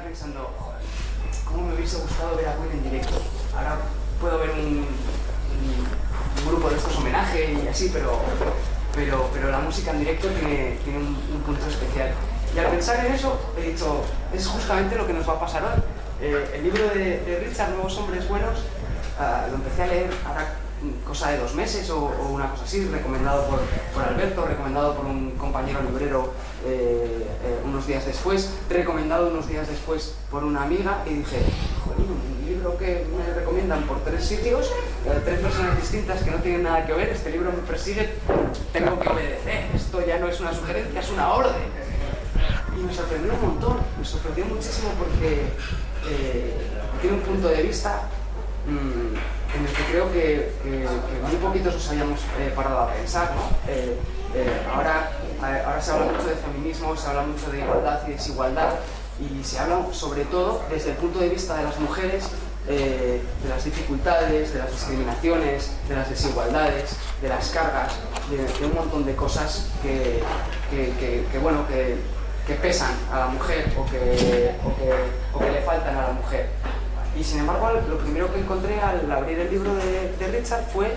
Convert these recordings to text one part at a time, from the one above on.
pensando, joder, ¿cómo me hubiese gustado ver a Gwen en directo? Ahora puedo ver un grupo de estos homenaje y así, pero la música en directo tiene un punto especial. Y al pensar en eso, he dicho, es justamente lo que nos va a pasar hoy. El libro de Richard, Nuevos Hombres Buenos, lo empecé a leer ahora cosa de 2 meses o una cosa así, recomendado por Alberto, recomendado por un compañero librero unos días después, recomendado unos días después por una amiga, y dije, joder, un libro que me recomiendan por 3 sitios, 3 personas distintas que no tienen nada que ver, este libro me persigue, tengo que obedecer, esto ya no es una sugerencia, es una orden. Y me sorprendió un montón, me sorprendió muchísimo porque tiene un punto de vista en el que creo que muy poquitos nos habíamos parado a pensar, ¿no? Ahora se habla mucho de feminismo, se habla mucho de igualdad y desigualdad, y se habla sobre todo desde el punto de vista de las mujeres, de las dificultades, de las discriminaciones, de las desigualdades, de las cargas, de un montón de cosas que pesan a la mujer o que le faltan a la mujer. Y sin embargo, lo primero que encontré al abrir el libro de Richard fue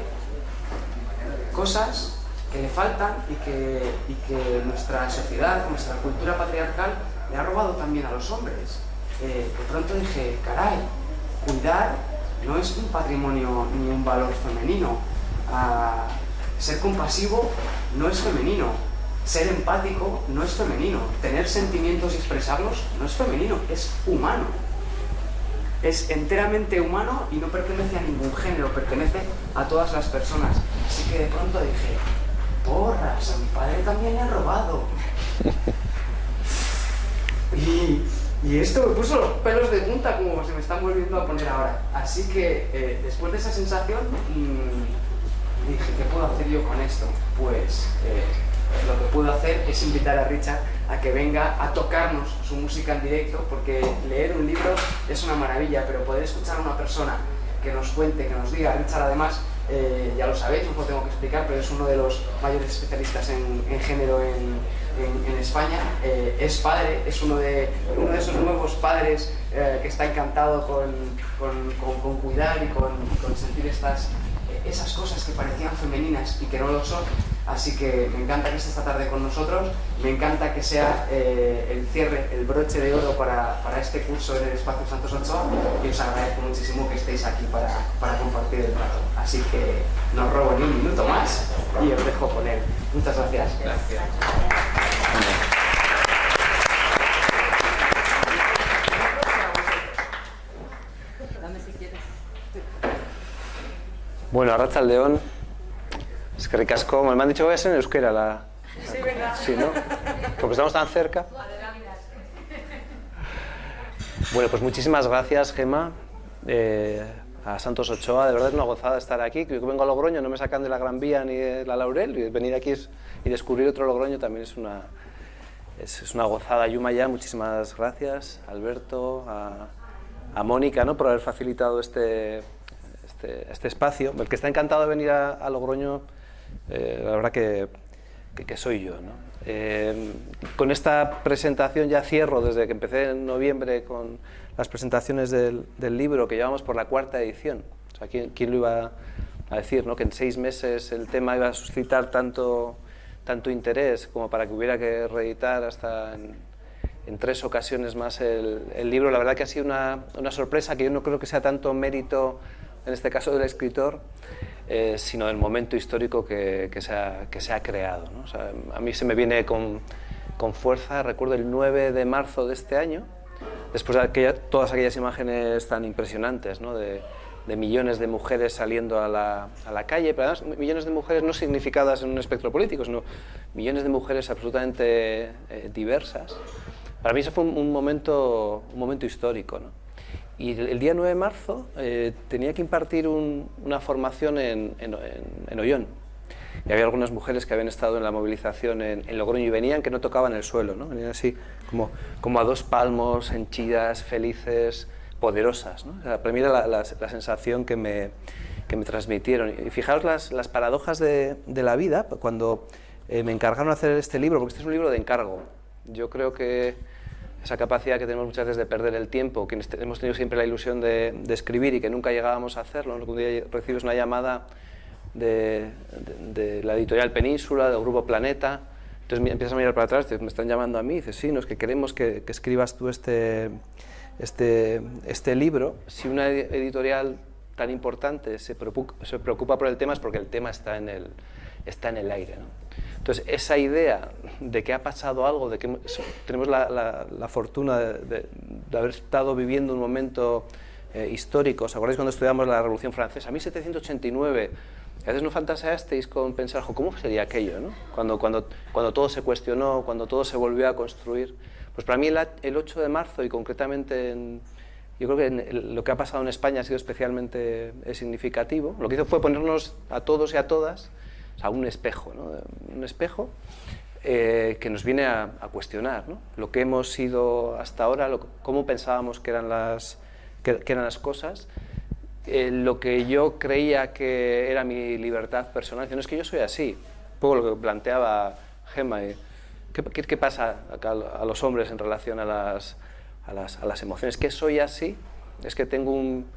cosas que le faltan y que nuestra sociedad, nuestra cultura patriarcal le ha robado también a los hombres. De pronto dije, caray, cuidar no es un patrimonio ni un valor femenino. Ser compasivo no es femenino. Ser empático no es femenino. Tener sentimientos y expresarlos no es femenino, es humano. Es enteramente humano y no pertenece a ningún género, pertenece a todas las personas. Así que de pronto dije, porras, a mi padre también le han robado. Y esto me puso los pelos de punta como se me están volviendo a poner ahora. Así que después de esa sensación dije, ¿qué puedo hacer yo con esto? Pues lo que puedo hacer es invitar a Richard a que venga a tocarnos su música en directo, porque leer un libro es una maravilla, pero poder escuchar a una persona que nos cuente, que nos diga. Richard, además, ya lo sabéis, no os lo tengo que explicar, pero es uno de los mayores especialistas en género en España. Es padre, es uno de esos nuevos padres que está encantado con cuidar y con sentir esas cosas que parecían femeninas y que no lo son. Así que me encanta que esté esta tarde con nosotros, me encanta que sea el cierre, el broche de oro para este curso en el Espacio Santos Ochoa, y os agradezco muchísimo que estéis aquí para compartir el rato. Así que no os robo ni un minuto más y os dejo con él. Muchas gracias. Gracias. Bueno, arratsaldeon. Eskerrik asko. Me han dicho que voy a ser en euskera Sí, ¿verdad? Sí, ¿no? Porque estamos tan cerca. Bueno, pues muchísimas gracias, Gemma, a Santos Ochoa. De verdad es una gozada estar aquí. Yo que vengo a Logroño, no me sacan de la Gran Vía ni de la Laurel, y venir aquí y descubrir otro Logroño también es una gozada. Yumaya, muchísimas gracias. Alberto, a Mónica, ¿no?, por haber facilitado este espacio. El que está encantado de venir a Logroño, la verdad que soy yo, ¿no? Con esta presentación ya cierro, desde que empecé en noviembre con las presentaciones del libro, que llevamos por la 4ª edición. O sea, ¿quién lo iba a decir, ¿no?, que en 6 meses el tema iba a suscitar tanto interés como para que hubiera que reeditar hasta en 3 ocasiones más el libro? La verdad que ha sido una sorpresa, que yo no creo que sea tanto mérito, en este caso del escritor, sino del momento histórico que se ha creado, ¿no? O sea, a mí se me viene con fuerza. Recuerdo el 9 de marzo de este año, después de todas aquellas imágenes tan impresionantes, ¿no?, de millones de mujeres saliendo a la calle, pero además millones de mujeres no significadas en un espectro político, sino millones de mujeres absolutamente diversas. Para mí eso fue un momento histórico, ¿no? Y el día 9 de marzo tenía que impartir una formación en Ollón. Y había algunas mujeres que habían estado en la movilización en Logroño y venían que no tocaban el suelo, ¿no? Venían así como a 2 palmos, henchidas, felices, poderosas, ¿no? O sea, para mí era la sensación que me transmitieron. Y fijaos las paradojas de la vida cuando me encargaron hacer este libro, porque este es un libro de encargo. Yo creo que esa capacidad que tenemos muchas veces de perder el tiempo, que hemos tenido siempre la ilusión de escribir y que nunca llegábamos a hacerlo, ¿no? Un día recibes una llamada de la editorial Península, del Grupo Planeta, entonces empiezas a mirar para atrás, me están llamando a mí, y dices, sí, no, es que queremos que escribas tú este libro. Si una editorial tan importante se preocupa por el tema, es porque el tema está en el aire, ¿no? Entonces, esa idea de que ha pasado algo, de que tenemos la fortuna de haber estado viviendo un momento histórico. ¿Os acordáis cuando estudiamos la Revolución Francesa? 1789, a veces no fantaseasteis con pensar, ¿cómo sería aquello, ¿no? Cuando todo se cuestionó, cuando todo se volvió a construir. Pues para mí el 8 de marzo, y concretamente yo creo que lo que ha pasado en España ha sido especialmente significativo. Lo que hizo fue ponernos a todos y a todas a un espejo, ¿no? Un espejo que nos viene a cuestionar, ¿no? Lo que hemos sido hasta ahora, cómo pensábamos que eran las cosas, lo que yo creía que era mi libertad personal. No es que yo soy así, un poco lo que planteaba Gemma. ¿Qué pasa acá a los hombres en relación a las emociones? ¿Que soy así? ¿Es que tengo un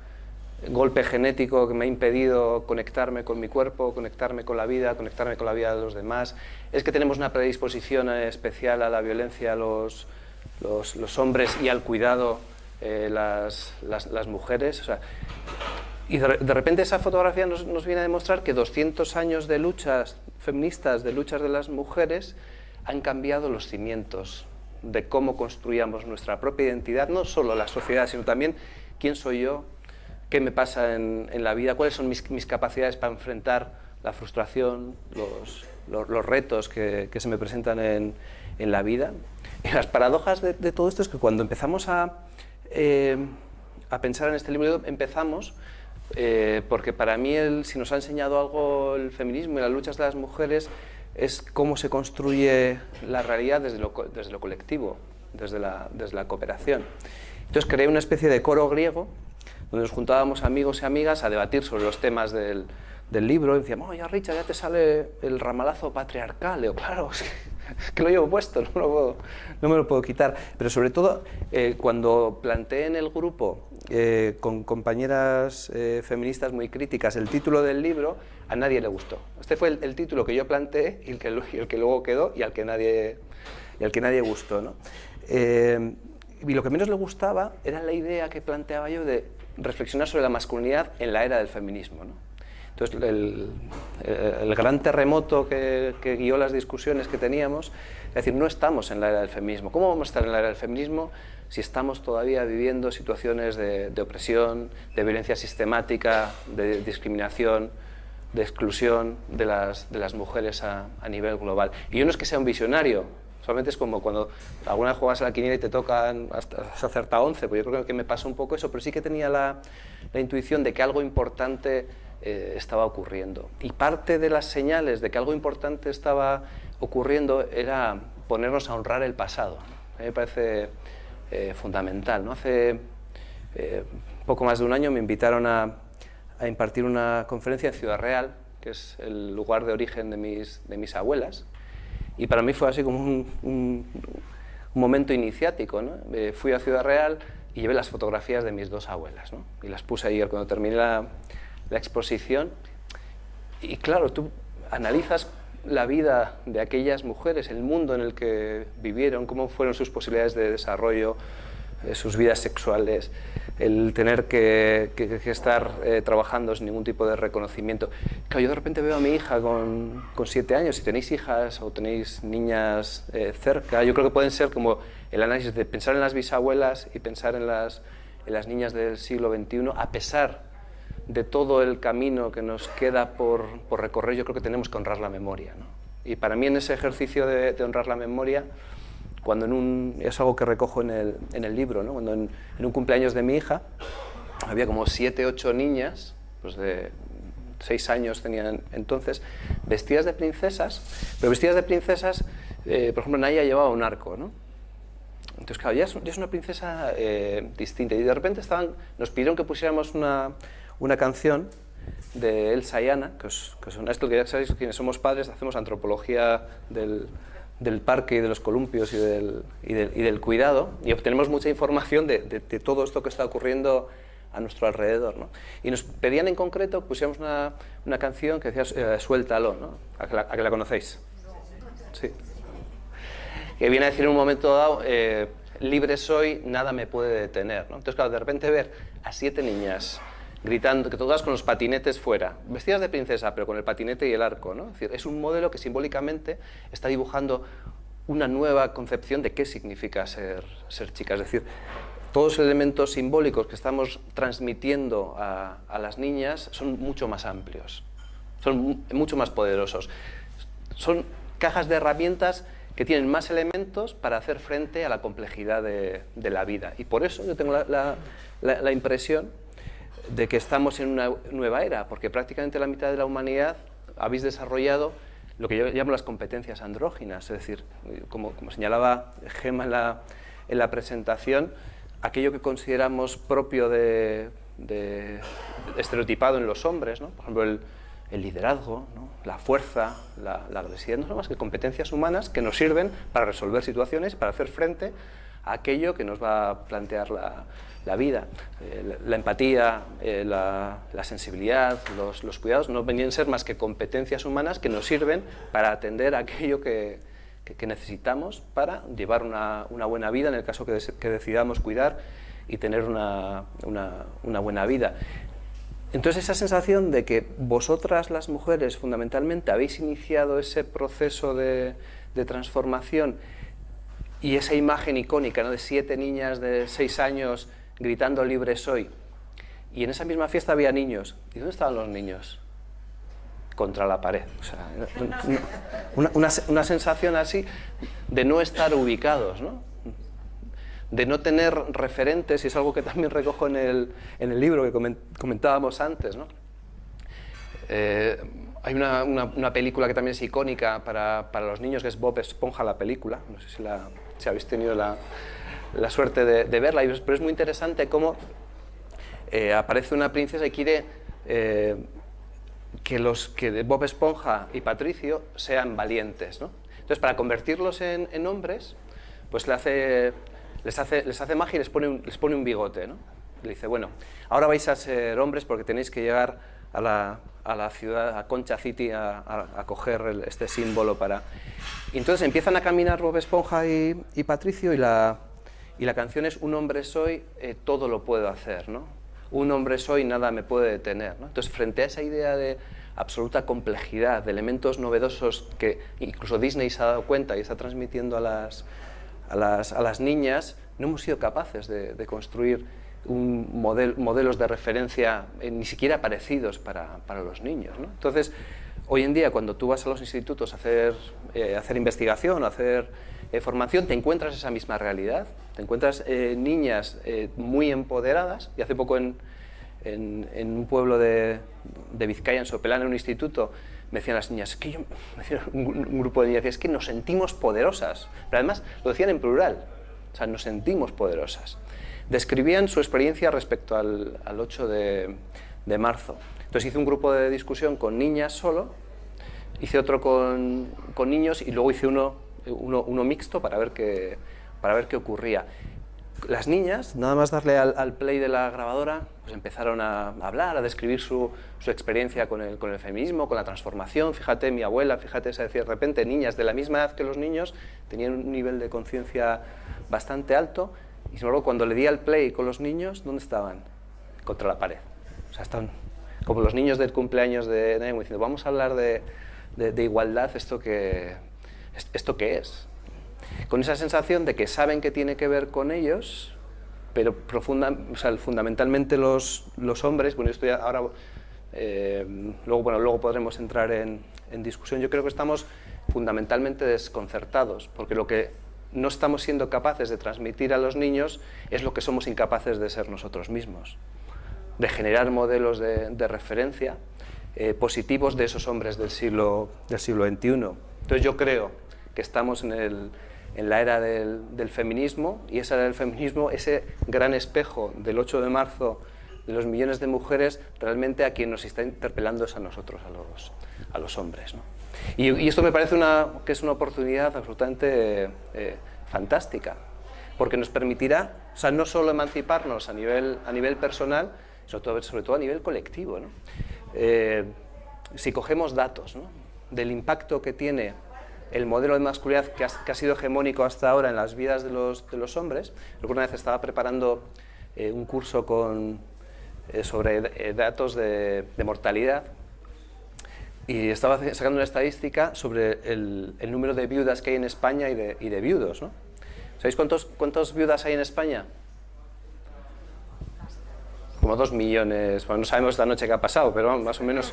golpe genético que me ha impedido conectarme con mi cuerpo, conectarme con la vida de los demás? ¿Es que tenemos una predisposición especial a la violencia a los hombres y al cuidado las mujeres? O sea, y de repente esa fotografía nos viene a demostrar que 200 años de luchas feministas, de luchas de las mujeres, han cambiado los cimientos de cómo construíamos nuestra propia identidad, no solo la sociedad, sino también quién soy yo, qué me pasa en la vida, cuáles son mis capacidades para enfrentar la frustración, los retos que se me presentan en la vida. Y las paradojas de todo esto es que cuando empezamos a pensar en este libro, empezamos porque para mí, si nos ha enseñado algo el feminismo y las luchas de las mujeres, es cómo se construye la realidad desde lo colectivo, desde la cooperación. Entonces creé una especie de coro griego, donde nos juntábamos amigos y amigas a debatir sobre los temas del libro, y decíamos, oh, ya Richard, ya te sale el ramalazo patriarcal. Digo, claro, es que lo llevo puesto, no me lo puedo quitar. Pero sobre todo, cuando planteé en el grupo, con compañeras feministas muy críticas, el título del libro, a nadie le gustó. Este fue el título que yo planteé y el que luego quedó y al que nadie gustó, ¿no? Y lo que menos le gustaba era la idea que planteaba yo de reflexionar sobre la masculinidad en la era del feminismo, ¿no? Entonces, el gran terremoto que guió las discusiones que teníamos, es decir, no estamos en la era del feminismo. ¿Cómo vamos a estar en la era del feminismo si estamos todavía viviendo situaciones de opresión, de violencia sistemática, de discriminación, de exclusión de las mujeres a nivel global? Y yo no es que sea un visionario, solamente es como cuando alguna vez juegas a la quiniela y te tocan, has acertado 11, pues yo creo que me pasó un poco eso, pero sí que tenía la intuición de que algo importante estaba ocurriendo. Y parte de las señales de que algo importante estaba ocurriendo era ponernos a honrar el pasado. A mí me parece fundamental, ¿no? Hace poco más de un año me invitaron a impartir una conferencia en Ciudad Real, que es el lugar de origen de mis abuelas, y para mí fue así como un momento iniciático, ¿no? Fui a Ciudad Real y llevé las fotografías de mis dos abuelas, ¿no? Y las puse ahí cuando terminé la exposición, y claro, tú analizas la vida de aquellas mujeres, el mundo en el que vivieron, cómo fueron sus posibilidades de desarrollo, sus vidas sexuales, el tener que estar trabajando sin ningún tipo de reconocimiento. Claro, yo de repente veo a mi hija con 7 años, si tenéis hijas o tenéis niñas cerca, yo creo que pueden ser como el análisis de pensar en las bisabuelas y pensar en las niñas del siglo XXI, a pesar de todo el camino que nos queda por recorrer. Yo creo que tenemos que honrar la memoria, ¿no? Y para mí en ese ejercicio de honrar la memoria, cuando es algo que recojo en el libro, ¿no? Cuando en un cumpleaños de mi hija había como 7, 8 niñas, pues de 6 años tenían entonces, vestidas de princesas, pero vestidas de princesas, por ejemplo, Naya llevaba un arco, ¿no? Entonces, claro, ya es una princesa distinta, y de repente nos pidieron que pusiéramos una canción de Elsa y Anna, que suena esto, que ya sabéis, quienes somos padres hacemos antropología del del parque y de los columpios y del cuidado, y obtenemos mucha información de todo esto que está ocurriendo a nuestro alrededor, ¿no? Y nos pedían en concreto, pusiéramos una canción que decía Suéltalo, ¿no? ¿A que la conocéis? Sí. Que viene a decir en un momento dado, libre soy, nada me puede detener, ¿no? Entonces, claro, de repente ver a 7 niñas gritando, que todas con los patinetes fuera, vestidas de princesa, pero con el patinete y el arco, ¿no? Es decir, es un modelo que simbólicamente está dibujando una nueva concepción de qué significa ser chica. Es decir, todos los elementos simbólicos que estamos transmitiendo a las niñas son mucho más amplios, son mucho más poderosos. Son cajas de herramientas que tienen más elementos para hacer frente a la complejidad de la vida. Y por eso yo tengo la impresión de que estamos en una nueva era, porque prácticamente la mitad de la humanidad habéis desarrollado lo que yo llamo las competencias andróginas, es decir, como señalaba Gemma en la presentación, aquello que consideramos propio estereotipado en los hombres, ¿no? Por ejemplo, el liderazgo, ¿no? La fuerza, la agresividad, no son más que competencias humanas que nos sirven para resolver situaciones, para hacer frente a aquello que nos va a plantear la vida. La empatía, la sensibilidad, los cuidados no venían a ser más que competencias humanas que nos sirven para atender a aquello que necesitamos para llevar una buena vida, en el caso que decidamos cuidar y tener una buena vida. Entonces, esa sensación de que vosotras, las mujeres, fundamentalmente, habéis iniciado ese proceso de transformación y esa imagen icónica, ¿no?, de 7 niñas de 6 años gritando libre soy, y en esa misma fiesta había niños. ¿Y dónde estaban los niños? Contra la pared. O sea, una sensación así de no estar ubicados, ¿no? De no tener referentes, y es algo que también recojo en el libro que comentábamos antes, ¿no? Hay una película que también es icónica para los niños, que es Bob Esponja, la película. No sé si habéis tenido la suerte de verla, pero es muy interesante cómo aparece una princesa y quiere que Bob Esponja y Patricio sean valientes, ¿no? Entonces, para convertirlos en hombres, pues les hace magia y les pone un bigote, ¿no? Le dice, bueno, ahora vais a ser hombres porque tenéis que llegar a la ciudad, a Concha City, a coger este símbolo para... Y entonces empiezan a caminar Bob Esponja y Patricio, y la canción es Un hombre soy, todo lo puedo hacer, ¿no? Un hombre soy, nada me puede detener, ¿no? Entonces, frente a esa idea de absoluta complejidad, de elementos novedosos que incluso Disney se ha dado cuenta y está transmitiendo a las niñas, no hemos sido capaces de construir modelos de referencia ni siquiera parecidos para los niños, ¿no? Entonces, hoy en día, cuando tú vas a los institutos a hacer investigación, a hacer formación, te encuentras esa misma realidad, te encuentras niñas muy empoderadas, y hace poco en un pueblo de Vizcaya, en Sopelana, en un instituto, me decían las niñas, me decían un grupo de niñas, es que nos sentimos poderosas, pero además lo decían en plural, o sea, nos sentimos poderosas. Describían su experiencia respecto al 8 de marzo. Entonces hice un grupo de discusión con niñas solo, hice otro con niños, y luego hice uno mixto para ver qué ocurría. Las niñas, nada más darle al play de la grabadora, pues empezaron a hablar, a describir su experiencia con el feminismo, con la transformación. Fíjate, mi abuela, fíjate, de repente niñas de la misma edad que los niños tenían un nivel de conciencia bastante alto, y sin embargo, cuando le di al play con los niños, ¿dónde estaban? Contra la pared. O sea, están como los niños del cumpleaños de Nemo diciendo, vamos a hablar de igualdad, ¿esto qué es? Con esa sensación de que saben que tiene que ver con ellos, pero fundamentalmente los hombres, bueno, esto ya ahora, luego podremos entrar en discusión. Yo creo que estamos fundamentalmente desconcertados, porque lo que no estamos siendo capaces de transmitir a los niños es lo que somos incapaces de ser nosotros mismos, de generar modelos de referencia positivos de esos hombres del siglo XXI. Entonces yo creo que estamos en la era del feminismo, y esa era del feminismo, ese gran espejo del 8 de marzo los millones de mujeres, realmente a quien nos está interpelando es a nosotros, a los hombres, ¿no? Y esto me parece que es una oportunidad absolutamente fantástica, porque nos permitirá, o sea, no solo emanciparnos a nivel personal, sobre todo a nivel colectivo, ¿no? Si cogemos datos, ¿no?, del impacto que tiene el modelo de masculinidad que ha sido hegemónico hasta ahora en las vidas de los hombres. Una vez estaba preparando un curso sobre datos de mortalidad y estaba sacando una estadística sobre el número de viudas que hay en España y de viudos, ¿no? ¿Sabéis cuántas viudas hay en España? Como 2 millones, bueno, no sabemos esta noche qué ha pasado, pero más o menos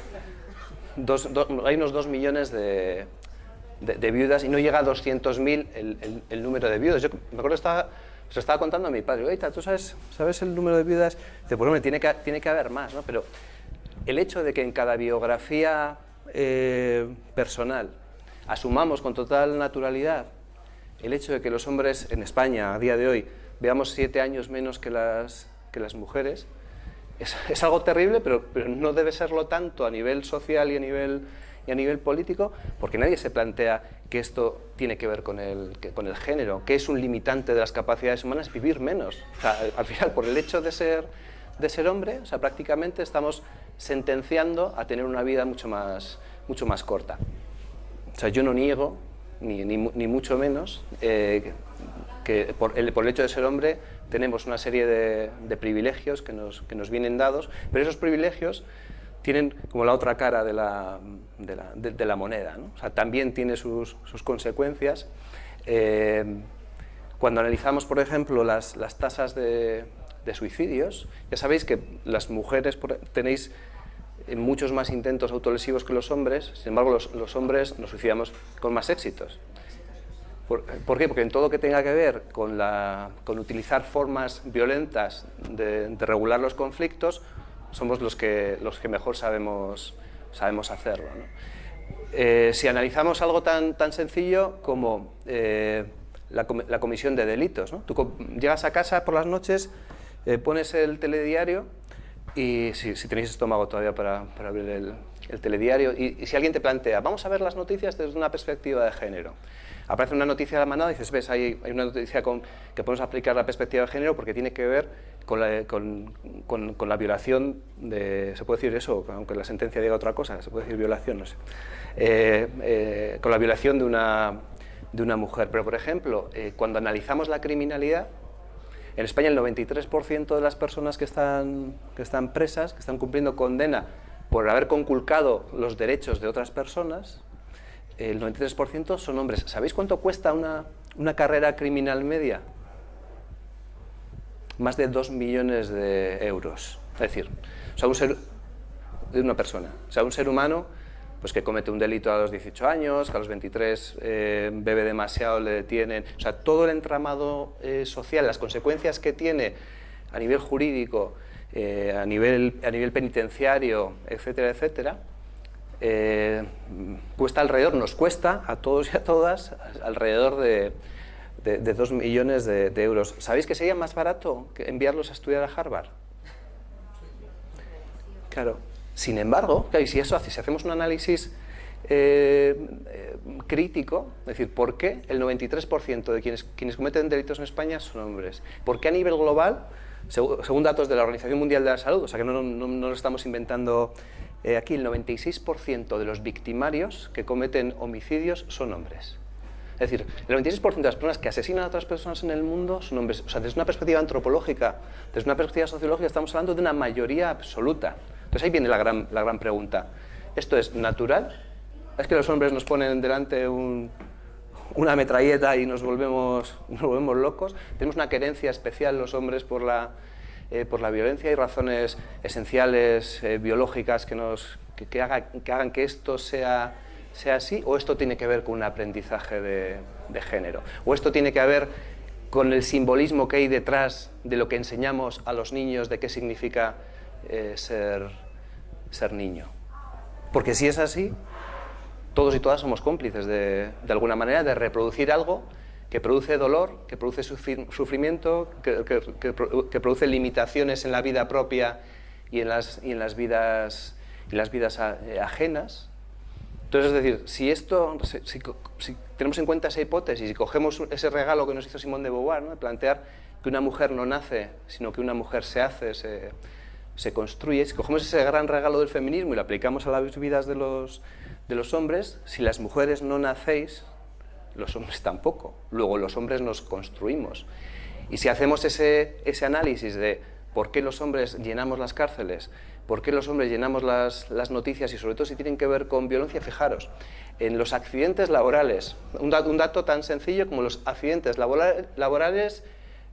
hay unos 2 millones de viudas y no llega a 200.000 el número de viudas. Yo me acuerdo que estaba contando a mi padre, oye, ¿tú sabes el número de viudas? Dice, pues hombre, tiene que haber más, ¿no? Pero el hecho de que en cada biografía personal asumamos con total naturalidad el hecho de que los hombres en España a día de hoy veamos 7 años menos que las mujeres, es algo terrible, pero no debe serlo tanto a nivel social y a nivel político, porque nadie se plantea que esto tiene que ver con el género, que es un limitante de las capacidades humanas vivir menos. O sea, al final, por el hecho de ser hombre, o sea, prácticamente estamos sentenciando a tener una vida mucho más corta. O sea, yo no niego, ni mucho menos, que por el hecho de ser hombre tenemos una serie de privilegios que nos vienen dados, pero esos privilegios tienen como la otra cara de la moneda, ¿no? O sea, también tiene sus consecuencias. Cuando analizamos, por ejemplo, las tasas de suicidios, ya sabéis que las mujeres tenéis muchos más intentos autolesivos que los hombres, sin embargo los hombres nos suicidamos con más éxitos. ¿Por qué? Porque en todo lo que tenga que ver con utilizar formas violentas de regular los conflictos, somos los que mejor sabemos hacerlo, ¿no? Si analizamos algo tan sencillo como la comisión de delitos, ¿no? Tú llegas a casa por las noches, pones el telediario y si tenéis estómago todavía para abrir el telediario y si alguien te plantea, vamos a ver las noticias desde una perspectiva de género. Aparece una noticia de la manada y dices, ves, hay una noticia que podemos aplicar la perspectiva de género porque tiene que ver con la violación se puede decir eso, aunque la sentencia diga otra cosa, se puede decir violación, no sé, con la violación de una mujer. Pero, por ejemplo, cuando analizamos la criminalidad, en España el 93% de las personas que están presas, que están cumpliendo condena por haber conculcado los derechos de otras personas, el 93% son hombres. ¿Sabéis cuánto cuesta una carrera criminal media? Más de 2 millones de euros. Es decir, de una persona. O sea, un ser humano pues, que comete un delito a los 18 años, que a los 23 bebe demasiado, le detienen. O sea, todo el entramado social, las consecuencias que tiene a nivel jurídico, a nivel penitenciario, etcétera, etcétera, nos cuesta a todos y a todas alrededor de 2 millones de euros. ¿Sabéis que sería más barato que enviarlos a estudiar a Harvard? Claro. Sin embargo, si hacemos un análisis crítico, es decir, ¿por qué el 93% de quienes cometen delitos en España son hombres? ¿Por qué a nivel global, según datos de la Organización Mundial de la Salud, o sea que no lo estamos inventando aquí, el 96% de los victimarios que cometen homicidios son hombres? Es decir, el 96% de las personas que asesinan a otras personas en el mundo son hombres. O sea, desde una perspectiva antropológica, desde una perspectiva sociológica, estamos hablando de una mayoría absoluta. Entonces ahí viene la gran pregunta. ¿Esto es natural? ¿Es que los hombres nos ponen delante una metralleta y nos volvemos locos? ¿Tenemos una querencia especial los hombres por la violencia? ¿Hay razones esenciales, biológicas, que hagan que esto sea así? ¿O esto tiene que ver con un aprendizaje de género? ¿O esto tiene que ver con el simbolismo que hay detrás de lo que enseñamos a los niños de qué significa ser niño? Porque si es así, todos y todas somos cómplices de alguna manera de reproducir algo que produce dolor, que produce sufrimiento, que produce limitaciones en la vida propia y en las vidas ajenas. Entonces, es decir, si tenemos en cuenta esa hipótesis y cogemos ese regalo que nos hizo Simone de Beauvoir, ¿no?, de plantear que una mujer no nace, sino que una mujer se hace, se construye, si cogemos ese gran regalo del feminismo y lo aplicamos a las vidas de los hombres, si las mujeres no nacéis, los hombres tampoco. Luego los hombres nos construimos. Y si hacemos ese análisis de por qué los hombres llenamos las cárceles, por qué los hombres llenamos las noticias y sobre todo si tienen que ver con violencia, fijaros, en los accidentes laborales, un dato tan sencillo como los accidentes laborales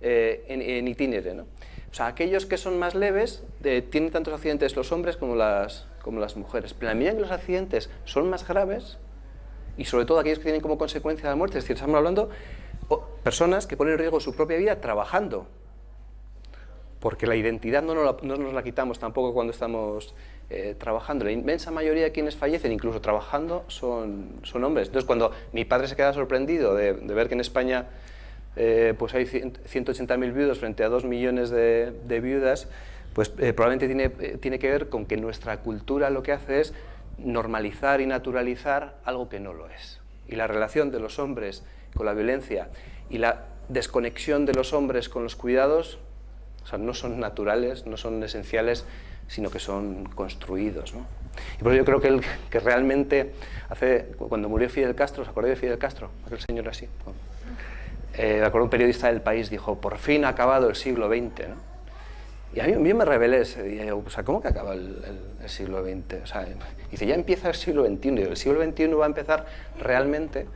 en itinere, ¿no? O sea, aquellos que son más leves tienen tantos accidentes los hombres como las mujeres, pero a medida que los accidentes son más graves y sobre todo aquellos que tienen como consecuencia la muerte, es decir, estamos hablando de personas que ponen en riesgo su propia vida trabajando, porque la identidad no nos la quitamos tampoco cuando estamos trabajando. La inmensa mayoría de quienes fallecen, incluso trabajando, son hombres. Entonces, cuando mi padre se queda sorprendido de ver que en España pues hay 180.000 viudos frente a 2 millones de viudas, pues probablemente tiene que ver con que nuestra cultura lo que hace es normalizar y naturalizar algo que no lo es. Y la relación de los hombres con la violencia y la desconexión de los hombres con los cuidados, o sea, no son naturales, no son esenciales, sino que son construidos, ¿no? Y por eso yo creo que realmente, cuando murió Fidel Castro, ¿os acordáis de Fidel Castro? Aquel señor así. Me acuerdo, un periodista del País dijo, por fin ha acabado el siglo XX, ¿no? Y a mí me rebelé, o sea, ¿cómo que acaba el siglo XX? O sea, dice, ya empieza el siglo XXI, y el siglo XXI va a empezar realmente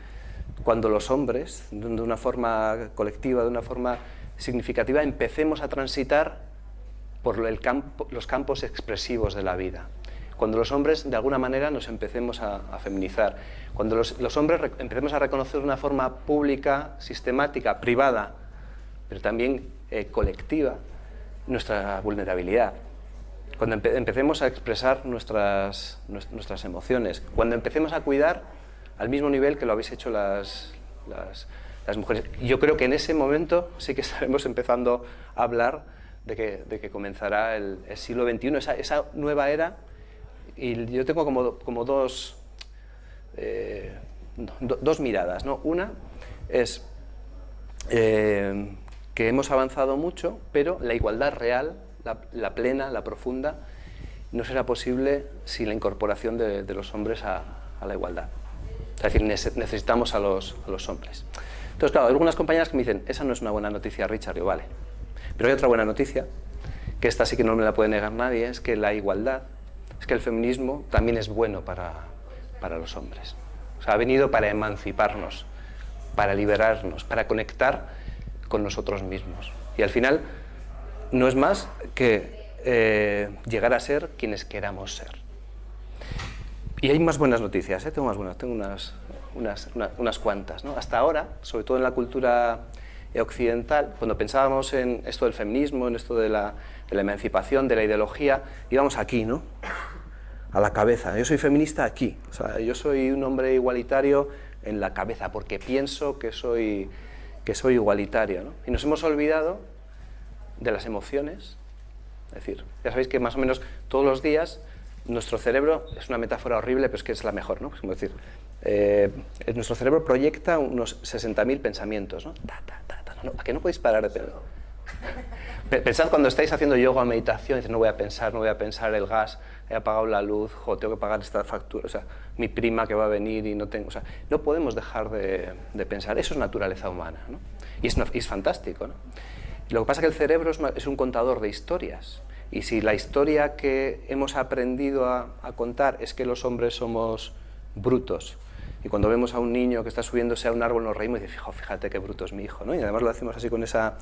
cuando los hombres, de una forma colectiva, de una forma significativa, empecemos a transitar por los campos expresivos de la vida. Cuando los hombres, de alguna manera, nos empecemos a feminizar. Cuando los hombres empecemos a reconocer de una forma pública, sistemática, privada, pero también colectiva, nuestra vulnerabilidad. Cuando empecemos a expresar nuestras emociones. Cuando empecemos a cuidar al mismo nivel que lo habéis hecho las mujeres. Yo creo que en ese momento sí que estaremos empezando a hablar de que comenzará el siglo XXI, esa nueva era. Y yo tengo como dos miradas, ¿no? Una es que hemos avanzado mucho, pero la igualdad real, la plena, la profunda, no será posible sin la incorporación de los hombres a la igualdad. Es decir, necesitamos a los hombres. Entonces, claro, hay algunas compañeras que me dicen, esa no es una buena noticia, Richard. Yo, vale. Pero hay otra buena noticia, que esta sí que no me la puede negar nadie, es que la igualdad, es que el feminismo también es bueno para los hombres. O sea, ha venido para emanciparnos, para liberarnos, para conectar con nosotros mismos. Y al final no es más que llegar a ser quienes queramos ser. Y hay más buenas noticias, tengo unas cuantas, ¿no? Hasta ahora, sobre todo en la cultura occidental, cuando pensábamos en esto del feminismo, en esto de la emancipación, de la ideología, íbamos aquí, ¿no? A la cabeza. Yo soy feminista aquí. O sea, yo soy un hombre igualitario en la cabeza, porque pienso que soy igualitario, ¿no? Y nos hemos olvidado de las emociones. Es decir, ya sabéis que más o menos todos los días nuestro cerebro, es una metáfora horrible, pero es que es la mejor, ¿no? Pues como decir, nuestro cerebro proyecta unos 60.000 pensamientos, ¿no? No, ¿a qué no podéis parar de pensar? Pensad cuando estáis haciendo yoga o meditación, dices, no voy a pensar el gas, he apagado la luz, tengo que pagar esta factura, o sea, mi prima que va a venir y no tengo, o sea, no podemos dejar de pensar, eso es naturaleza humana, ¿no? Y es fantástico, ¿no? Lo que pasa es que el cerebro es un contador de historias, y si la historia que hemos aprendido a contar es que los hombres somos brutos, y cuando vemos a un niño que está subiéndose a un árbol nos reímos y decimos, fíjate qué bruto es mi hijo, ¿no? Y además lo hacemos así con esa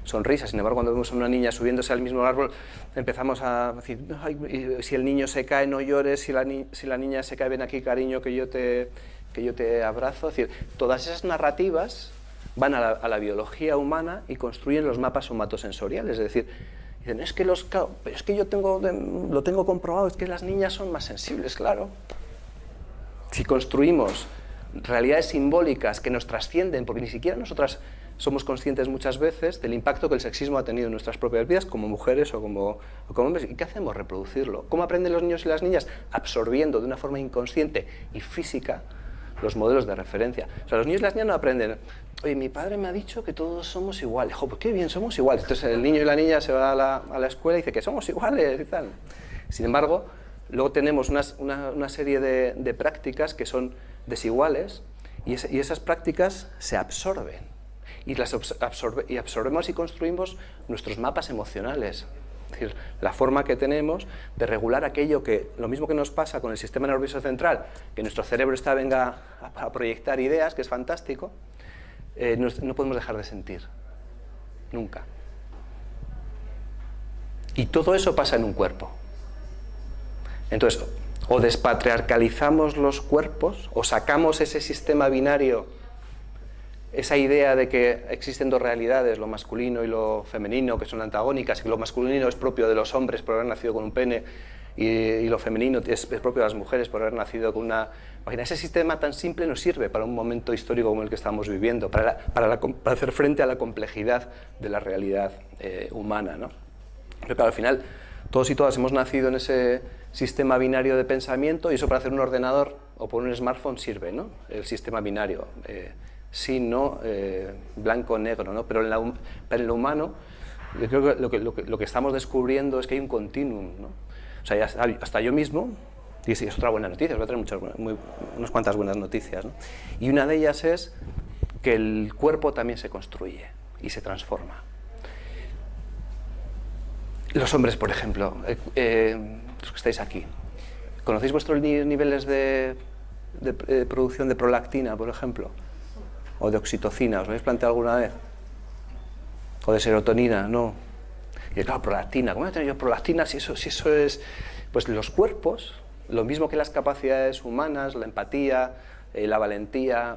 sonrisa. Sin embargo, cuando vemos a una niña subiéndose al mismo árbol, empezamos a decir, ay, si el niño se cae, no llores, si la niña se cae, ven aquí, cariño, que yo te abrazo. Es decir, todas esas narrativas van a la biología humana y construyen los mapas somatosensoriales. Es decir, dicen, es que yo lo tengo comprobado, es que las niñas son más sensibles, claro. Si construimos realidades simbólicas que nos trascienden, porque ni siquiera nosotras somos conscientes muchas veces del impacto que el sexismo ha tenido en nuestras propias vidas como mujeres o como hombres. ¿Y qué hacemos? Reproducirlo. ¿Cómo aprenden los niños y las niñas? Absorbiendo de una forma inconsciente y física los modelos de referencia. O sea, los niños y las niñas no aprenden, oye, mi padre me ha dicho que todos somos iguales. Jo, pues qué bien, somos iguales. Entonces el niño y la niña se va a la escuela y dice que somos iguales y tal. Sin embargo, luego tenemos una serie de prácticas que son desiguales y esas prácticas se absorben. Y absorbemos y construimos nuestros mapas emocionales. Es decir, la forma que tenemos de regular aquello que, lo mismo que nos pasa con el sistema nervioso central, que nuestro cerebro venga a proyectar ideas, que es fantástico, no podemos dejar de sentir. Nunca. Y todo eso pasa en un cuerpo. Entonces, o despatriarcalizamos los cuerpos, o sacamos ese sistema binario, esa idea de que existen dos realidades, lo masculino y lo femenino, que son antagónicas, y que lo masculino es propio de los hombres por haber nacido con un pene, y lo femenino es propio de las mujeres por haber nacido con una vagina. Ese sistema tan simple nos sirve para un momento histórico como el que estamos viviendo, para hacer frente a la complejidad de la realidad humana, ¿no? Pero claro, al final, todos y todas hemos nacido en ese sistema binario de pensamiento, y eso para hacer un ordenador o por un smartphone sirve, ¿no? El sistema binario. Sí, no, blanco, negro, ¿no? Pero en lo humano, yo creo que lo que estamos descubriendo es que hay un continuum, ¿no? O sea, hasta yo mismo, y sí, es otra buena noticia, os voy a traer unas cuantas buenas noticias, ¿no? Y una de ellas es que el cuerpo también se construye y se transforma. Los hombres, por ejemplo, los que estáis aquí, ¿conocéis vuestros niveles de producción de prolactina, por ejemplo? O de oxitocina, ¿os lo habéis planteado alguna vez? O de serotonina, no. Y claro, prolactina, ¿cómo voy a tener yo prolactina si eso es...? Pues los cuerpos, lo mismo que las capacidades humanas, la empatía, la valentía,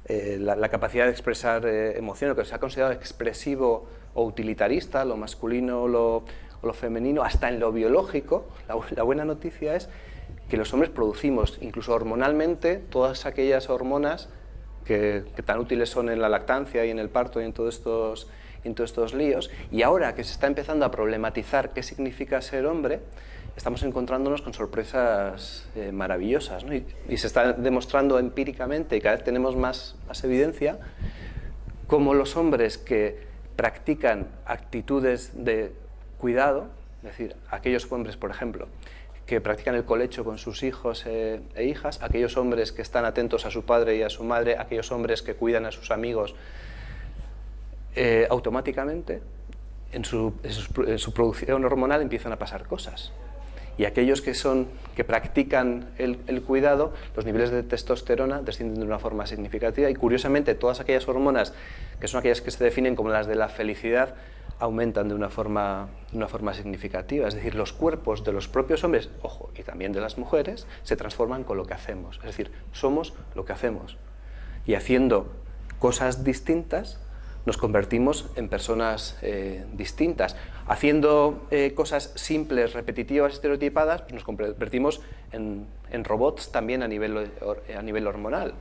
la capacidad de expresar emociones, lo que se ha considerado expresivo o utilitarista, lo masculino o lo femenino, hasta en lo biológico, la buena noticia es que los hombres producimos, incluso hormonalmente, todas aquellas hormonas que tan útiles son en la lactancia y en el parto y en todos estos líos. Y ahora que se está empezando a problematizar qué significa ser hombre, estamos encontrándonos con sorpresas maravillosas, ¿no? Y se está demostrando empíricamente, y cada vez tenemos más evidencia, cómo los hombres que practican actitudes de cuidado, es decir, aquellos hombres, por ejemplo, que practican el colecho con sus hijos e hijas, aquellos hombres que están atentos a su padre y a su madre, aquellos hombres que cuidan a sus amigos, automáticamente en su producción hormonal empiezan a pasar cosas. Y aquellos que practican el cuidado, los niveles de testosterona descienden de una forma significativa, y curiosamente todas aquellas hormonas que son aquellas que se definen como las de la felicidad aumentan de una forma significativa. Es decir, los cuerpos de los propios hombres, ojo, y también de las mujeres, se transforman con lo que hacemos. Es decir, somos lo que hacemos. Y haciendo cosas distintas, nos convertimos en personas distintas. Haciendo cosas simples, repetitivas, estereotipadas, pues nos convertimos en robots también a nivel hormonal.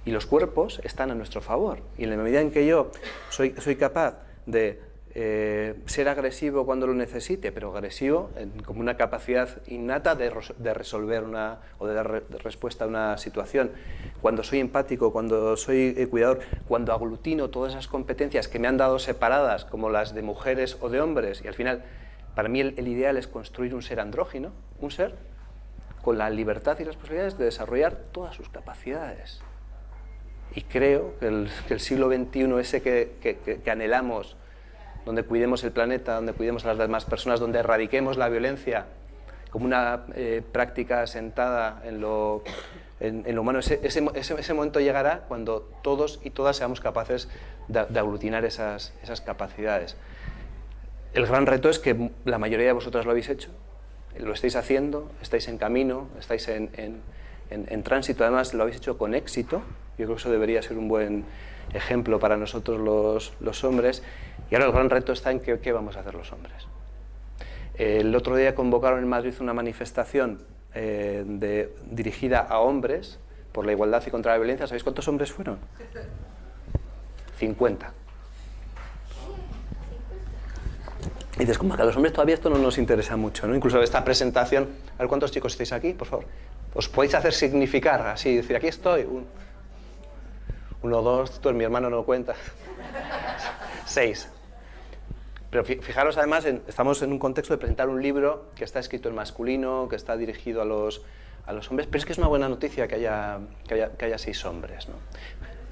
Y los cuerpos están a nuestro favor. Y en la medida en que yo soy capaz de ser agresivo cuando lo necesite, pero agresivo como una capacidad innata de resolver o de dar respuesta a una situación, cuando soy empático, cuando soy cuidador, cuando aglutino todas esas competencias que me han dado separadas, como las de mujeres o de hombres, y al final, para mí el ideal es construir un ser andrógino, un ser con la libertad y las posibilidades de desarrollar todas sus capacidades. Y creo que el siglo XXI ese que anhelamos, donde cuidemos el planeta, donde cuidemos a las demás personas, donde erradiquemos la violencia como una práctica asentada en lo humano, ese momento llegará cuando todos y todas seamos capaces de aglutinar esas capacidades. El gran reto es que la mayoría de vosotras lo habéis hecho, lo estáis haciendo, estáis en camino, estáis en tránsito, además lo habéis hecho con éxito. Yo creo que eso debería ser un buen ejemplo para nosotros los hombres. Y ahora el gran reto está en qué vamos a hacer los hombres. El otro día convocaron en Madrid una manifestación dirigida a hombres por la igualdad y contra la violencia. ¿Sabéis cuántos hombres fueron? 50. Y dices, como que a los hombres todavía esto no nos interesa mucho, ¿no? Incluso esta presentación, a ver cuántos chicos estáis aquí, por favor. Os podéis hacer significar, así, decir, aquí estoy. 1, 2, tú, mi hermano no cuenta. 6. Pero fijaros, además, estamos en un contexto de presentar un libro que está escrito en masculino, que está dirigido a los hombres, pero es que es una buena noticia que haya 6 hombres, ¿no?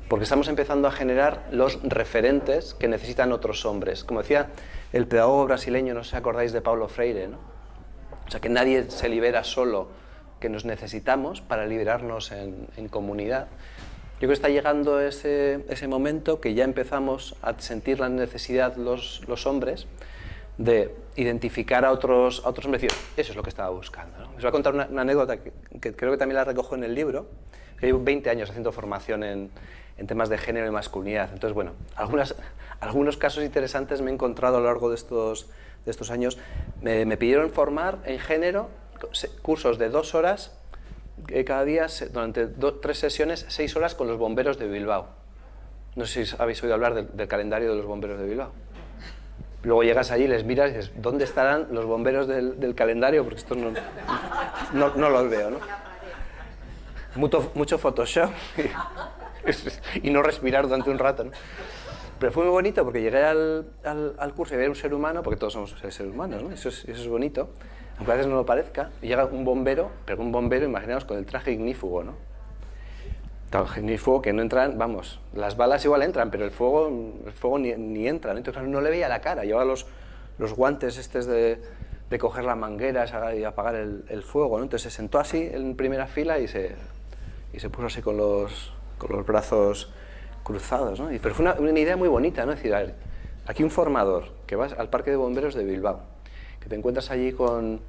Porque estamos empezando a generar los referentes que necesitan otros hombres. Como decía el pedagogo brasileño, no sé si acordáis de Paulo Freire, ¿no? O sea, que nadie se libera solo, que nos necesitamos para liberarnos en comunidad. Yo creo que está llegando ese momento que ya empezamos a sentir la necesidad los hombres de identificar a otros hombres y decir, eso es lo que estaba buscando, ¿no? Os voy a contar una anécdota que creo que también la recojo en el libro, que llevo 20 años haciendo formación en temas de género y masculinidad. Entonces, bueno, algunos casos interesantes me he encontrado a lo largo de estos años. Me pidieron formar en género cursos de 2 horas cada día, durante 3 sesiones, 6 horas con los bomberos de Bilbao. No sé si habéis oído hablar del calendario de los bomberos de Bilbao. Luego llegas allí, les miras y dices, ¿dónde estarán los bomberos del calendario? Porque estos no los veo, ¿no? Mucho Photoshop y no respirar durante un rato, ¿no? Pero fue muy bonito porque llegué al curso y había un ser humano, porque todos somos seres humanos, ¿no? Eso es bonito, aunque a veces no lo parezca. Y llega un bombero, pero un bombero, imaginaos, con el traje ignífugo, ¿no? Traje ignífugo que no entran, vamos, las balas igual entran, pero el fuego ni entra, ¿no? Entonces no le veía la cara, llevaba los guantes de coger la manguera y apagar el fuego, ¿no? Entonces se sentó así en primera fila y se puso así con los brazos cruzados, ¿no? Pero fue una idea muy bonita, ¿no? Es decir, a ver, aquí un formador que vas al Parque de Bomberos de Bilbao, que te encuentras allí con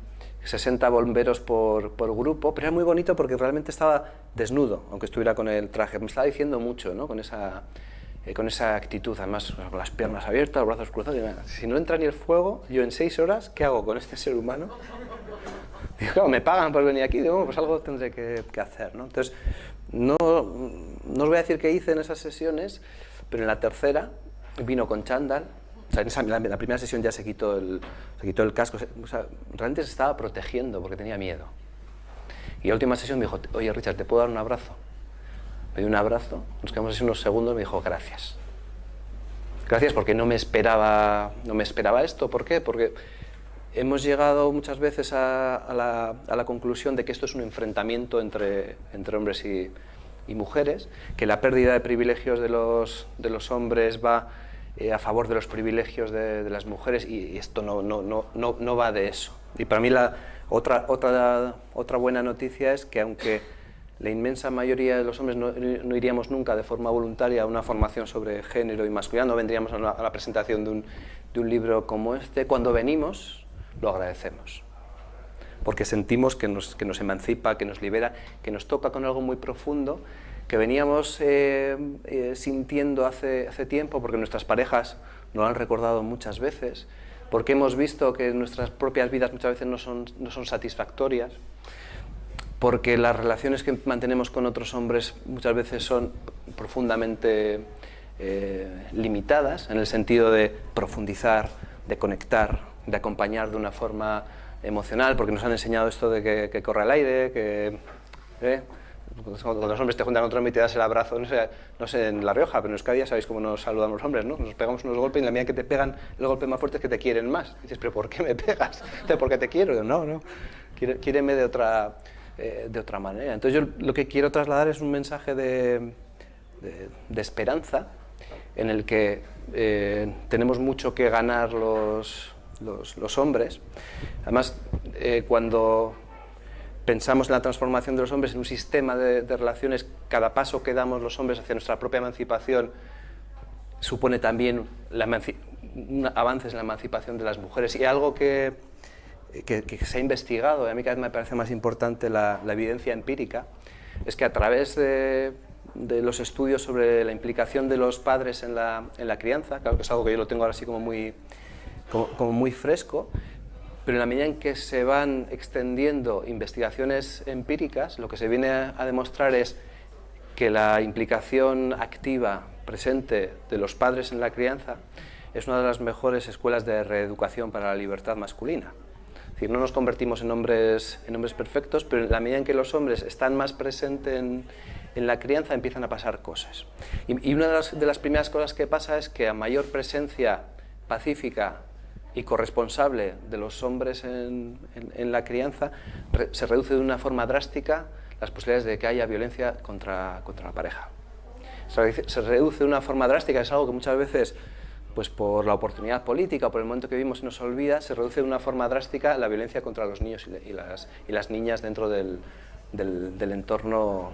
60 bomberos por grupo, pero era muy bonito porque realmente estaba desnudo, aunque estuviera con el traje. Me estaba diciendo mucho, ¿no? Con esa actitud, además con las piernas abiertas, los brazos cruzados. Y si no entra ni el fuego, yo en 6 horas, ¿qué hago con este ser humano? Digo, claro, me pagan por venir aquí, digo, bueno, pues algo tendré que hacer, ¿no? Entonces, no os voy a decir qué hice en esas sesiones, pero en la tercera vino con chándal. O sea, en la primera sesión ya se quitó el casco. O sea, realmente se estaba protegiendo porque tenía miedo. Y la última sesión me dijo, oye, Richard, ¿te puedo dar un abrazo? Me dio un abrazo, nos quedamos así unos segundos y me dijo, gracias. Gracias porque no me esperaba esto. ¿Por qué? Porque hemos llegado muchas veces a la conclusión de que esto es un enfrentamiento entre hombres y mujeres, que la pérdida de privilegios de los hombres va a favor de los privilegios de las mujeres, y esto no va de eso. Y para mí la otra buena noticia es que aunque la inmensa mayoría de los hombres no iríamos nunca de forma voluntaria a una formación sobre género y masculinidad, no vendríamos a la presentación de un libro como este, cuando venimos lo agradecemos. Porque sentimos que nos emancipa, que nos libera, que nos toca con algo muy profundo, que veníamos sintiendo hace tiempo, porque nuestras parejas nos lo han recordado muchas veces, porque hemos visto que nuestras propias vidas muchas veces no son satisfactorias, porque las relaciones que mantenemos con otros hombres muchas veces son profundamente limitadas, en el sentido de profundizar, de conectar, de acompañar de una forma emocional, porque nos han enseñado esto de que corre al aire, cuando los hombres te juntan con otro hombre y te das el abrazo, no sé en La Rioja, pero en Euskadi ya sabéis cómo nos saludamos los hombres, ¿no? Nos pegamos unos golpes y en la medida que te pegan el golpe más fuerte es que te quieren más. Y dices, ¿pero por qué me pegas? ¿Por qué te quiero? No, quiéreme de otra manera. Entonces yo lo que quiero trasladar es un mensaje de esperanza, en el que tenemos mucho que ganar los hombres. Además, cuando pensamos en la transformación de los hombres en un sistema de relaciones, cada paso que damos los hombres hacia nuestra propia emancipación supone también avances en la emancipación de las mujeres. Y algo que se ha investigado, y a mí cada vez me parece más importante la evidencia empírica, es que a través de los estudios sobre la implicación de los padres en la crianza, claro que es algo que yo lo tengo ahora así como muy fresco, pero en la medida en que se van extendiendo investigaciones empíricas, lo que se viene a demostrar es que la implicación activa presente de los padres en la crianza es una de las mejores escuelas de reeducación para la libertad masculina. Es decir, no nos convertimos en hombres perfectos, pero en la medida en que los hombres están más presentes en la crianza empiezan a pasar cosas. Y una de las primeras cosas que pasa es que a mayor presencia pacífica y corresponsable de los hombres en la crianza, se reduce de una forma drástica las posibilidades de que haya violencia contra la pareja. Se reduce de una forma drástica, es algo que muchas veces, pues por la oportunidad política o por el momento que vivimos se nos olvida, se reduce de una forma drástica la violencia contra los niños y las niñas dentro del entorno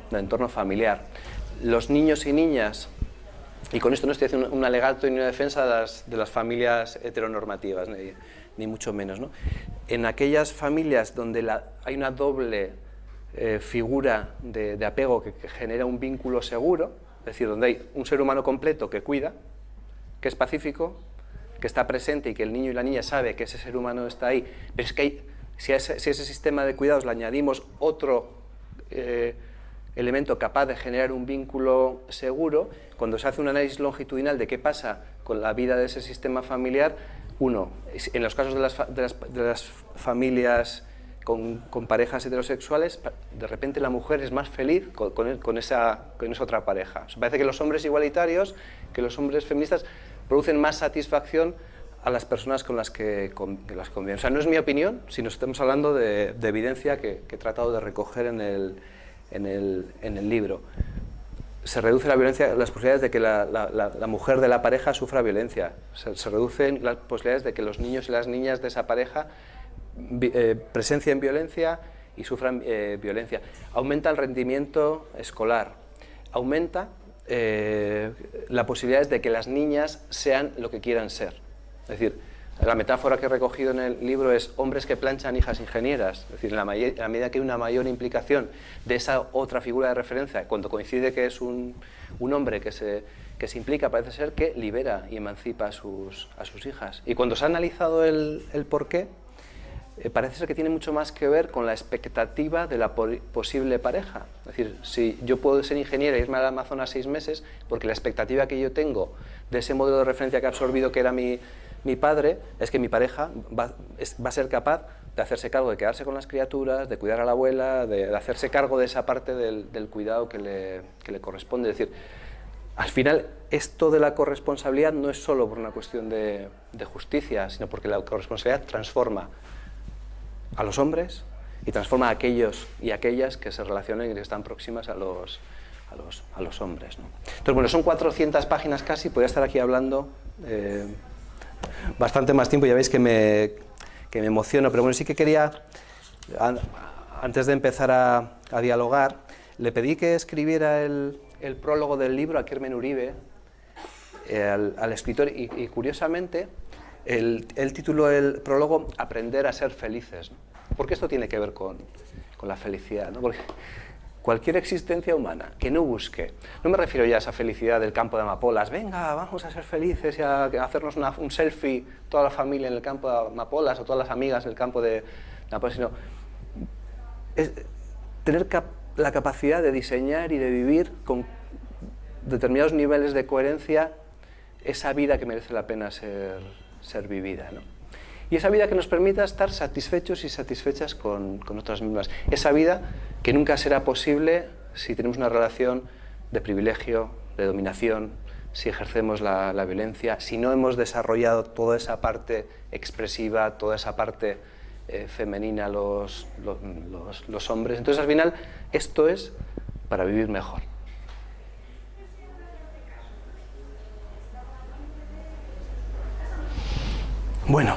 familiar. Los niños y niñas, y con esto no estoy haciendo un alegato ni una defensa de las familias heteronormativas, ni mucho menos, ¿no? En aquellas familias donde hay una doble figura de apego que genera un vínculo seguro, es decir, donde hay un ser humano completo que cuida, que es pacífico, que está presente y que el niño y la niña sabe que ese ser humano está ahí, pero es que si a ese sistema de cuidados le añadimos otro elemento capaz de generar un vínculo seguro, cuando se hace un análisis longitudinal de qué pasa con la vida de ese sistema familiar, en los casos de las familias con parejas heterosexuales, de repente la mujer es más feliz con esa otra pareja. O sea, parece que los hombres igualitarios, que los hombres feministas producen más satisfacción a las personas con las que conviven. O sea, no es mi opinión, sino estamos hablando de evidencia que he tratado de recoger en el libro. Se reduce la violencia, las posibilidades de que la mujer de la pareja sufra violencia. Se reducen las posibilidades de que los niños y las niñas de esa pareja presencien violencia y sufran violencia. Aumenta el rendimiento escolar. Aumenta las posibilidades de que las niñas sean lo que quieran ser. Es decir, la metáfora que he recogido en el libro es hombres que planchan, hijas ingenieras. Es decir, a medida que hay una mayor implicación de esa otra figura de referencia, cuando coincide que es un hombre que se implica, parece ser que libera y emancipa a sus hijas. Y cuando se ha analizado el porqué, parece ser que tiene mucho más que ver con la expectativa de la posible pareja. Es decir, si yo puedo ser ingeniera e irme al Amazonas 6 meses, porque la expectativa que yo tengo de ese modelo de referencia que he absorbido, que era mi padre, es que mi pareja va a ser capaz de hacerse cargo de quedarse con las criaturas, de cuidar a la abuela, de hacerse cargo de esa parte del cuidado que le corresponde. Es decir, al final, esto de la corresponsabilidad no es solo por una cuestión de justicia, sino porque la corresponsabilidad transforma a los hombres y transforma a aquellos y aquellas que se relacionan y que están próximas a los hombres, ¿no? Entonces, bueno, son 400 páginas casi, podría estar aquí hablando bastante más tiempo, ya veis que me emociono, pero bueno, sí que quería, antes de empezar a dialogar, le pedí que escribiera el prólogo del libro a Kermen Uribe, al escritor, y curiosamente, el título del prólogo, Aprender a ser felices, ¿no? Porque esto tiene que ver con la felicidad, ¿no? Porque cualquier existencia humana que no busque, no me refiero ya a esa felicidad del campo de amapolas, venga, vamos a ser felices y a hacernos un selfie, toda la familia en el campo de amapolas o todas las amigas en el campo de amapolas, sino tener la capacidad de diseñar y de vivir con determinados niveles de coherencia esa vida que merece la pena ser vivida, ¿no? Y esa vida que nos permita estar satisfechos y satisfechas con nosotras mismas. Esa vida que nunca será posible si tenemos una relación de privilegio, de dominación, si ejercemos la violencia, si no hemos desarrollado toda esa parte expresiva, toda esa parte femenina los hombres. Entonces, al final, esto es para vivir mejor. Bueno,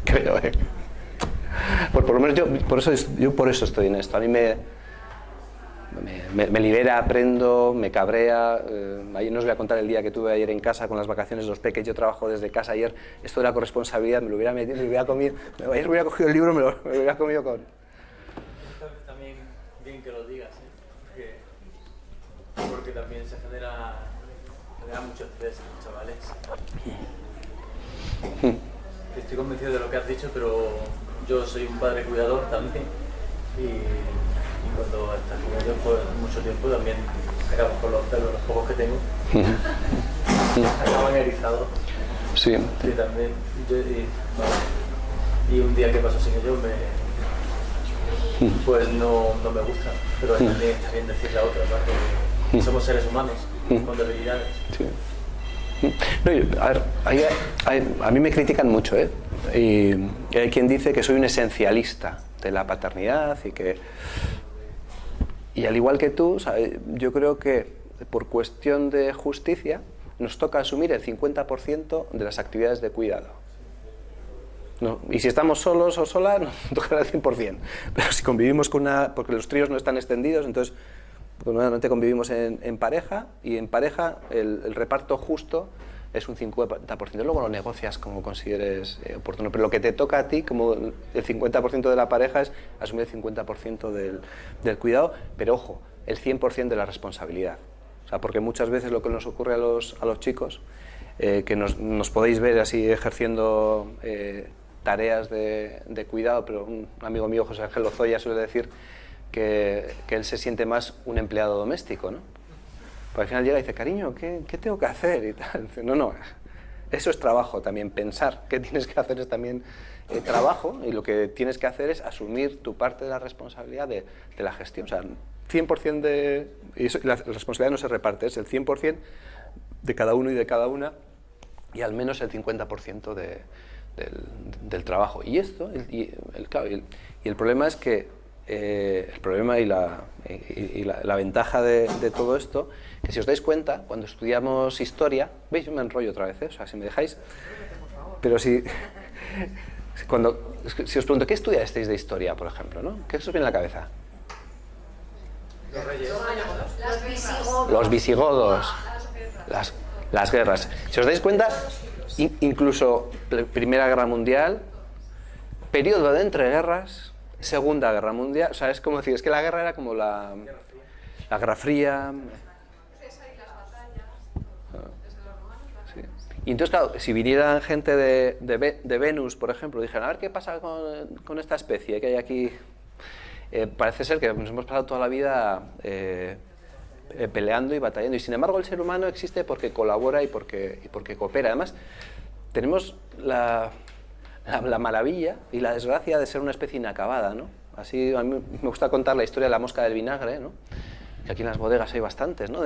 creo, por lo menos yo por eso estoy en esto. A mí me libera, aprendo, me cabrea. Ayer no os voy a contar el día que tuve ayer en casa con las vacaciones de los peques. Yo trabajo desde casa. Ayer esto de la corresponsabilidad me lo hubiera metido, me lo hubiera comido. Ayer hubiera cogido el libro, me lo hubiera comido con... También bien que lo digas, ¿eh? Porque también se genera mucho estrés en los chavales. Estoy convencido de lo que has dicho, pero yo soy un padre cuidador también y cuando estás con ellos por mucho tiempo también acabo con los pelos, los pocos que tengo, acaban erizados. Sí. Sí, también. Y un día que paso sin ellos pues no me gusta, pero también está bien decirle a otros, ¿no? Que somos seres humanos con debilidades. Sí. No, a ver, a mí me critican mucho, ¿eh? Y hay quien dice que soy un esencialista de la paternidad y al igual que tú, ¿sabes? Yo creo que por cuestión de justicia nos toca asumir el 50% de las actividades de cuidado. No, y si estamos solos o solas, nos tocará el 100%. Pero si convivimos con porque los tríos no están extendidos, entonces pues normalmente convivimos en pareja, y en pareja el reparto justo es un 50%. Luego lo negocias como consideres oportuno, pero lo que te toca a ti, como el 50% de la pareja, es asumir el 50% del cuidado, pero ojo, el 100% de la responsabilidad. O sea, porque muchas veces lo que nos ocurre a los chicos, que nos podéis ver así ejerciendo tareas de cuidado, pero un amigo mío, José Ángel Lozoya, suele decir que él se siente más un empleado doméstico, ¿no? Porque al final llega y dice, cariño, ¿qué tengo que hacer? Y tal. Dice, no, eso es trabajo también. Pensar que tienes que hacer es también trabajo, y lo que tienes que hacer es asumir tu parte de la responsabilidad de la gestión. O sea, 100% y la responsabilidad no se reparte, es el 100% de cada uno y de cada una, y al menos el 50% del trabajo. Y esto, el problema es que el problema y la ventaja de todo esto, que si os dais cuenta, cuando estudiamos historia, veis, yo me enrollo otra vez, o sea, si me dejáis, pero si os pregunto, ¿qué estudiasteis de historia, por ejemplo, ¿no? ¿Qué os viene en la cabeza? Los reyes. Los visigodos, las guerras. Si os dais cuenta, incluso Primera Guerra Mundial, periodo de entreguerras, Segunda Guerra Mundial, o sea, es como decir, es que la guerra era como la Guerra Fría. Sí. Y entonces, claro, si vinieran gente de Venus, por ejemplo, dijeran, a ver qué pasa con esta especie que hay aquí. Parece ser que nos hemos pasado toda la vida peleando y batallando, y sin embargo el ser humano existe porque colabora y porque coopera. Además, tenemos la maravilla y la desgracia de ser una especie inacabada, ¿no? Así, a mí me gusta contar la historia de la mosca del vinagre, ¿no? Que aquí en las bodegas hay bastantes, ¿no?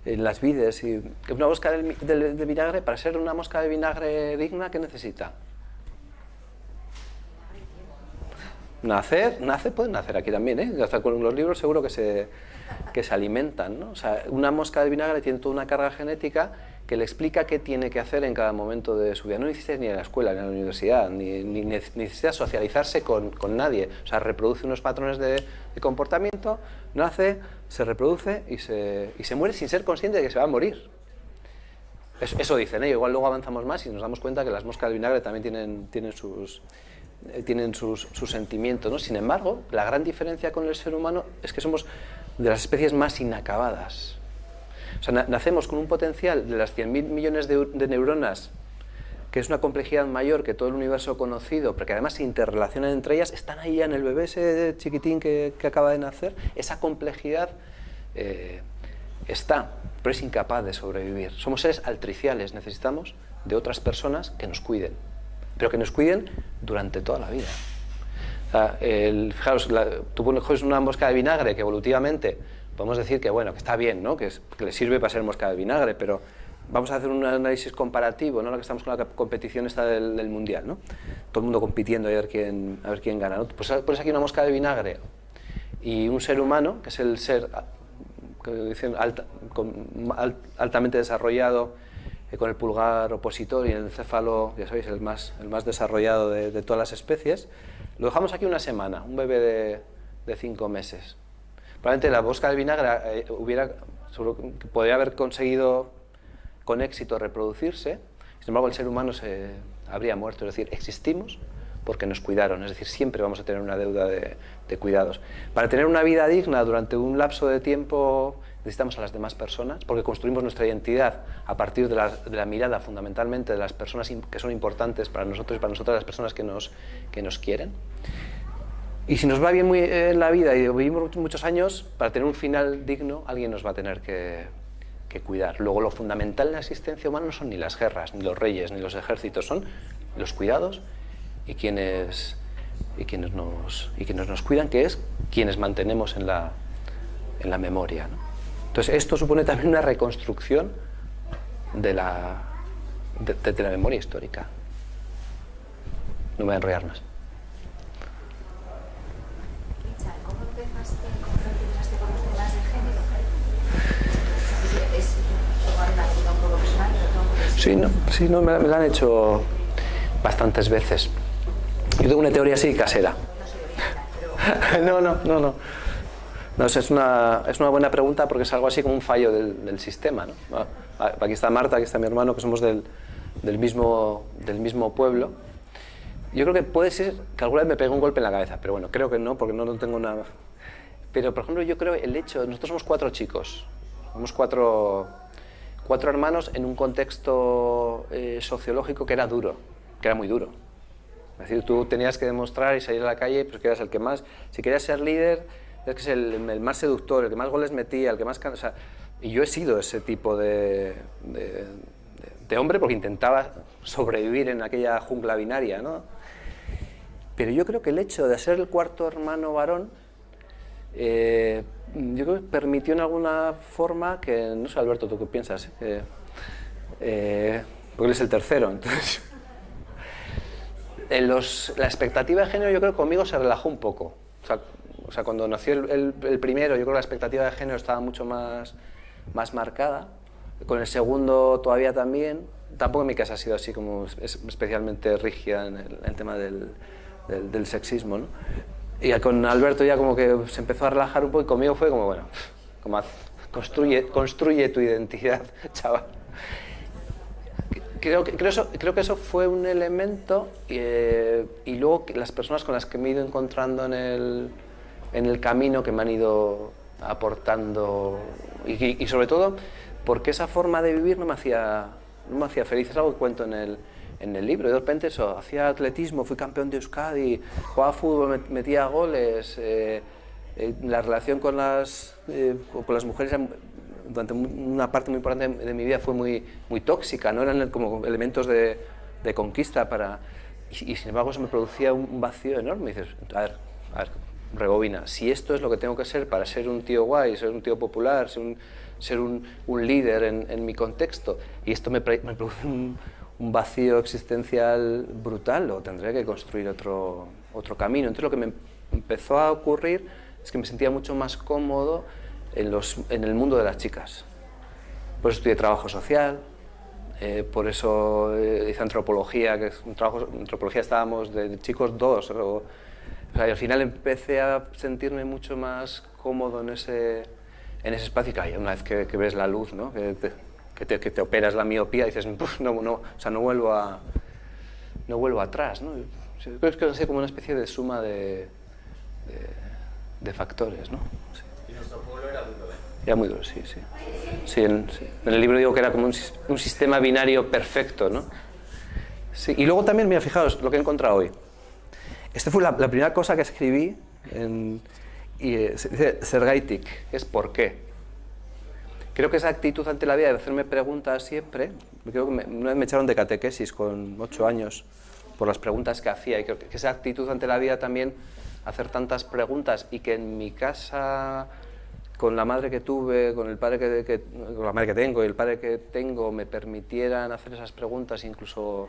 En las vides. Y una mosca del vinagre, para ser una mosca de vinagre digna, ¿qué necesita? Pueden nacer aquí también, ¿eh? Hasta con los libros seguro que se alimentan, ¿no? O sea, una mosca de vinagre tiene toda una carga genética que le explica qué tiene que hacer en cada momento de su vida. No necesita ni en la escuela, ni en la universidad, ni necesita socializarse con nadie. O sea, reproduce unos patrones de comportamiento, nace, se reproduce y se muere sin ser consciente de que se va a morir. Eso dicen, ¿eh? Igual luego avanzamos más y nos damos cuenta que las moscas de vinagre también tienen sus sentimientos, ¿no? Sin embargo, la gran diferencia con el ser humano es que somos de las especies más inacabadas. O sea, nacemos con un potencial de las 100.000 millones de neuronas, que es una complejidad mayor que todo el universo conocido, pero que además se interrelacionan entre ellas. Están ahí ya en el bebé ese chiquitín que acaba de nacer. Esa complejidad está, pero es incapaz de sobrevivir. Somos seres altriciales, necesitamos de otras personas que nos cuiden, pero que nos cuiden durante toda la vida. O sea, fijaros, tú coges una mosca de vinagre que evolutivamente podemos decir que, bueno, que está bien, ¿no? Que le sirve para ser mosca de vinagre, pero vamos a hacer un análisis comparativo, ¿no? Lo que estamos con la competición esta del mundial, ¿no? Todo el mundo compitiendo a ver quién gana, ¿no? Pues pones aquí una mosca de vinagre y un ser humano, que es el ser que dicen altamente desarrollado, con el pulgar opositor y el encéfalo, ya sabéis, el más desarrollado de todas las especies. Lo dejamos aquí una semana, un bebé de 5 meses. Probablemente la mosca de vinagre podría haber conseguido con éxito reproducirse, sin embargo el ser humano se habría muerto. Es decir, existimos porque nos cuidaron, es decir, siempre vamos a tener una deuda de cuidados. Para tener una vida digna durante un lapso de tiempo necesitamos a las demás personas, porque construimos nuestra identidad a partir de la mirada fundamentalmente de las personas que son importantes para nosotros y para nosotras, las personas que nos quieren. Y si nos va bien muy en la vida y vivimos muchos años, para tener un final digno, alguien nos va a tener que cuidar. Luego, lo fundamental en la existencia humana no son ni las guerras, ni los reyes, ni los ejércitos, son los cuidados y quienes nos cuidan, que es quienes mantenemos en la memoria, ¿no? Entonces, esto supone también una reconstrucción de la memoria histórica. No me voy a enrollar más. ¿Cómo empezaste con los temas de género? ¿Es una vida un poco personal? Sí, no, me la han hecho bastantes veces. Yo tengo una teoría así casera. No, es una buena pregunta porque es algo así como un fallo del sistema, ¿no? Aquí está Marta, aquí está mi hermano, que somos del mismo pueblo. Yo creo que puede ser que alguna vez me pegue un golpe en la cabeza, pero bueno, creo que no, porque no tengo nada. Pero, por ejemplo, yo creo el hecho... Nosotros somos 4 chicos, somos cuatro hermanos en un contexto sociológico que era duro, que era muy duro. Es decir, tú tenías que demostrar y salir a la calle, pues que eras el que más... Si querías ser líder, es que es el más seductor, el que más goles metía, el que más... O sea, y yo he sido ese tipo de hombre porque intentaba sobrevivir en aquella jungla binaria, ¿no? Pero yo creo que el hecho de ser el 4.º hermano varón, yo creo que permitió en alguna forma que... No sé, Alberto, ¿tú qué piensas? Porque él es el tercero, entonces... La expectativa de género yo creo que conmigo se relajó un poco. O sea, cuando nació el primero, yo creo que la expectativa de género estaba mucho más marcada. Con el segundo todavía también. Tampoco en mi casa ha sido así como especialmente rígida en el tema del sexismo, ¿no? Y con Alberto ya como que se empezó a relajar un poco y conmigo fue como, bueno, como construye tu identidad, chaval. Creo que eso fue un elemento y luego las personas con las que me he ido encontrando en el camino que me han ido aportando y sobre todo porque esa forma de vivir no me hacía feliz. Es algo que cuento en el libro. De repente eso, hacía atletismo, fui campeón de Euskadi, jugaba fútbol, metía goles, la relación con las mujeres durante una parte muy importante de mi vida fue muy tóxica, no eran como elementos de conquista y sin embargo eso me producía un vacío enorme. Y dices, a ver, rebobina, si esto es lo que tengo que ser para ser un tío guay, ser un tío popular, ser un líder en mi contexto, y esto me produce un vacío existencial brutal, lo tendré que construir otro camino. Entonces lo que me empezó a ocurrir es que me sentía mucho más cómodo en el mundo de las chicas. Por eso estudié trabajo social, por eso hice antropología, que es un trabajo, en antropología estábamos de chicos 2, o sea, y al final empecé a sentirme mucho más cómodo en ese espacio, y una vez que ves la luz, ¿no? que te operas la miopía, dices, no vuelvo atrás, ¿no? Creo que es como una especie de suma de factores, ¿no? Sí. Y nuestro pueblo era duro, ¿eh? Era muy duro, sí. Sí, en el libro digo que era como un sistema binario perfecto, ¿no? Sí, y luego también, mira, fijaos lo que he encontrado hoy. Esta fue la primera cosa que escribí se dice Zergaitik, que es ¿por qué? Creo que esa actitud ante la vida de hacerme preguntas siempre, creo que una vez me echaron de catequesis con 8 años por las preguntas que hacía, y creo que esa actitud ante la vida también, hacer tantas preguntas, y que en mi casa, con la madre que tuve, con el padre con la madre que tengo y el padre que tengo, me permitieran hacer esas preguntas, incluso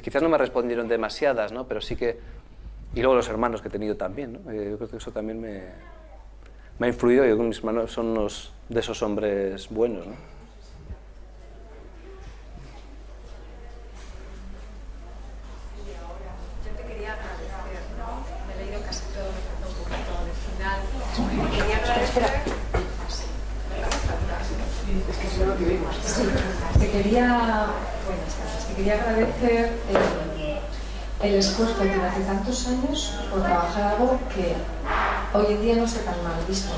quizás no me respondieron demasiadas, ¿no? Pero sí que... Y luego los hermanos que he tenido también, ¿no? Yo creo que eso también me ha influido. Yo creo que mis hermanos son unos de esos hombres buenos, ¿no? Yo te quería agradecer, ¿no? Me he leído casi todo, me falta un poquito del final. Quería agradecer... Es que si no, no te vimos. Sí, te quería agradecer el esfuerzo que durante tantos años por trabajar algo que hoy en día no está tan mal visto,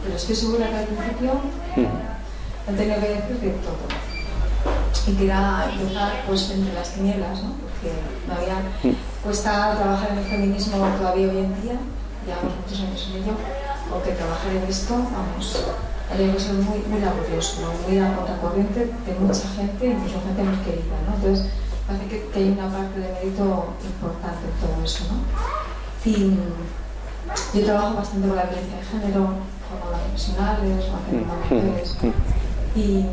pero estoy segura que al principio han tenido que decir de todo. y quería empezar pues entre las tinieblas, ¿no? Porque cuesta trabajar en el feminismo todavía hoy en día, llevamos muchos años en ello, aunque trabajar en esto, vamos, hay que ser muy, muy laborioso, ¿no? Muy a contracorriente de mucha gente, incluso gente muy querida, ¿no? Entonces, parece que hay una parte de mérito importante en todo eso, ¿no? Y yo trabajo bastante con la violencia de género, con las profesionales, con las mujeres, y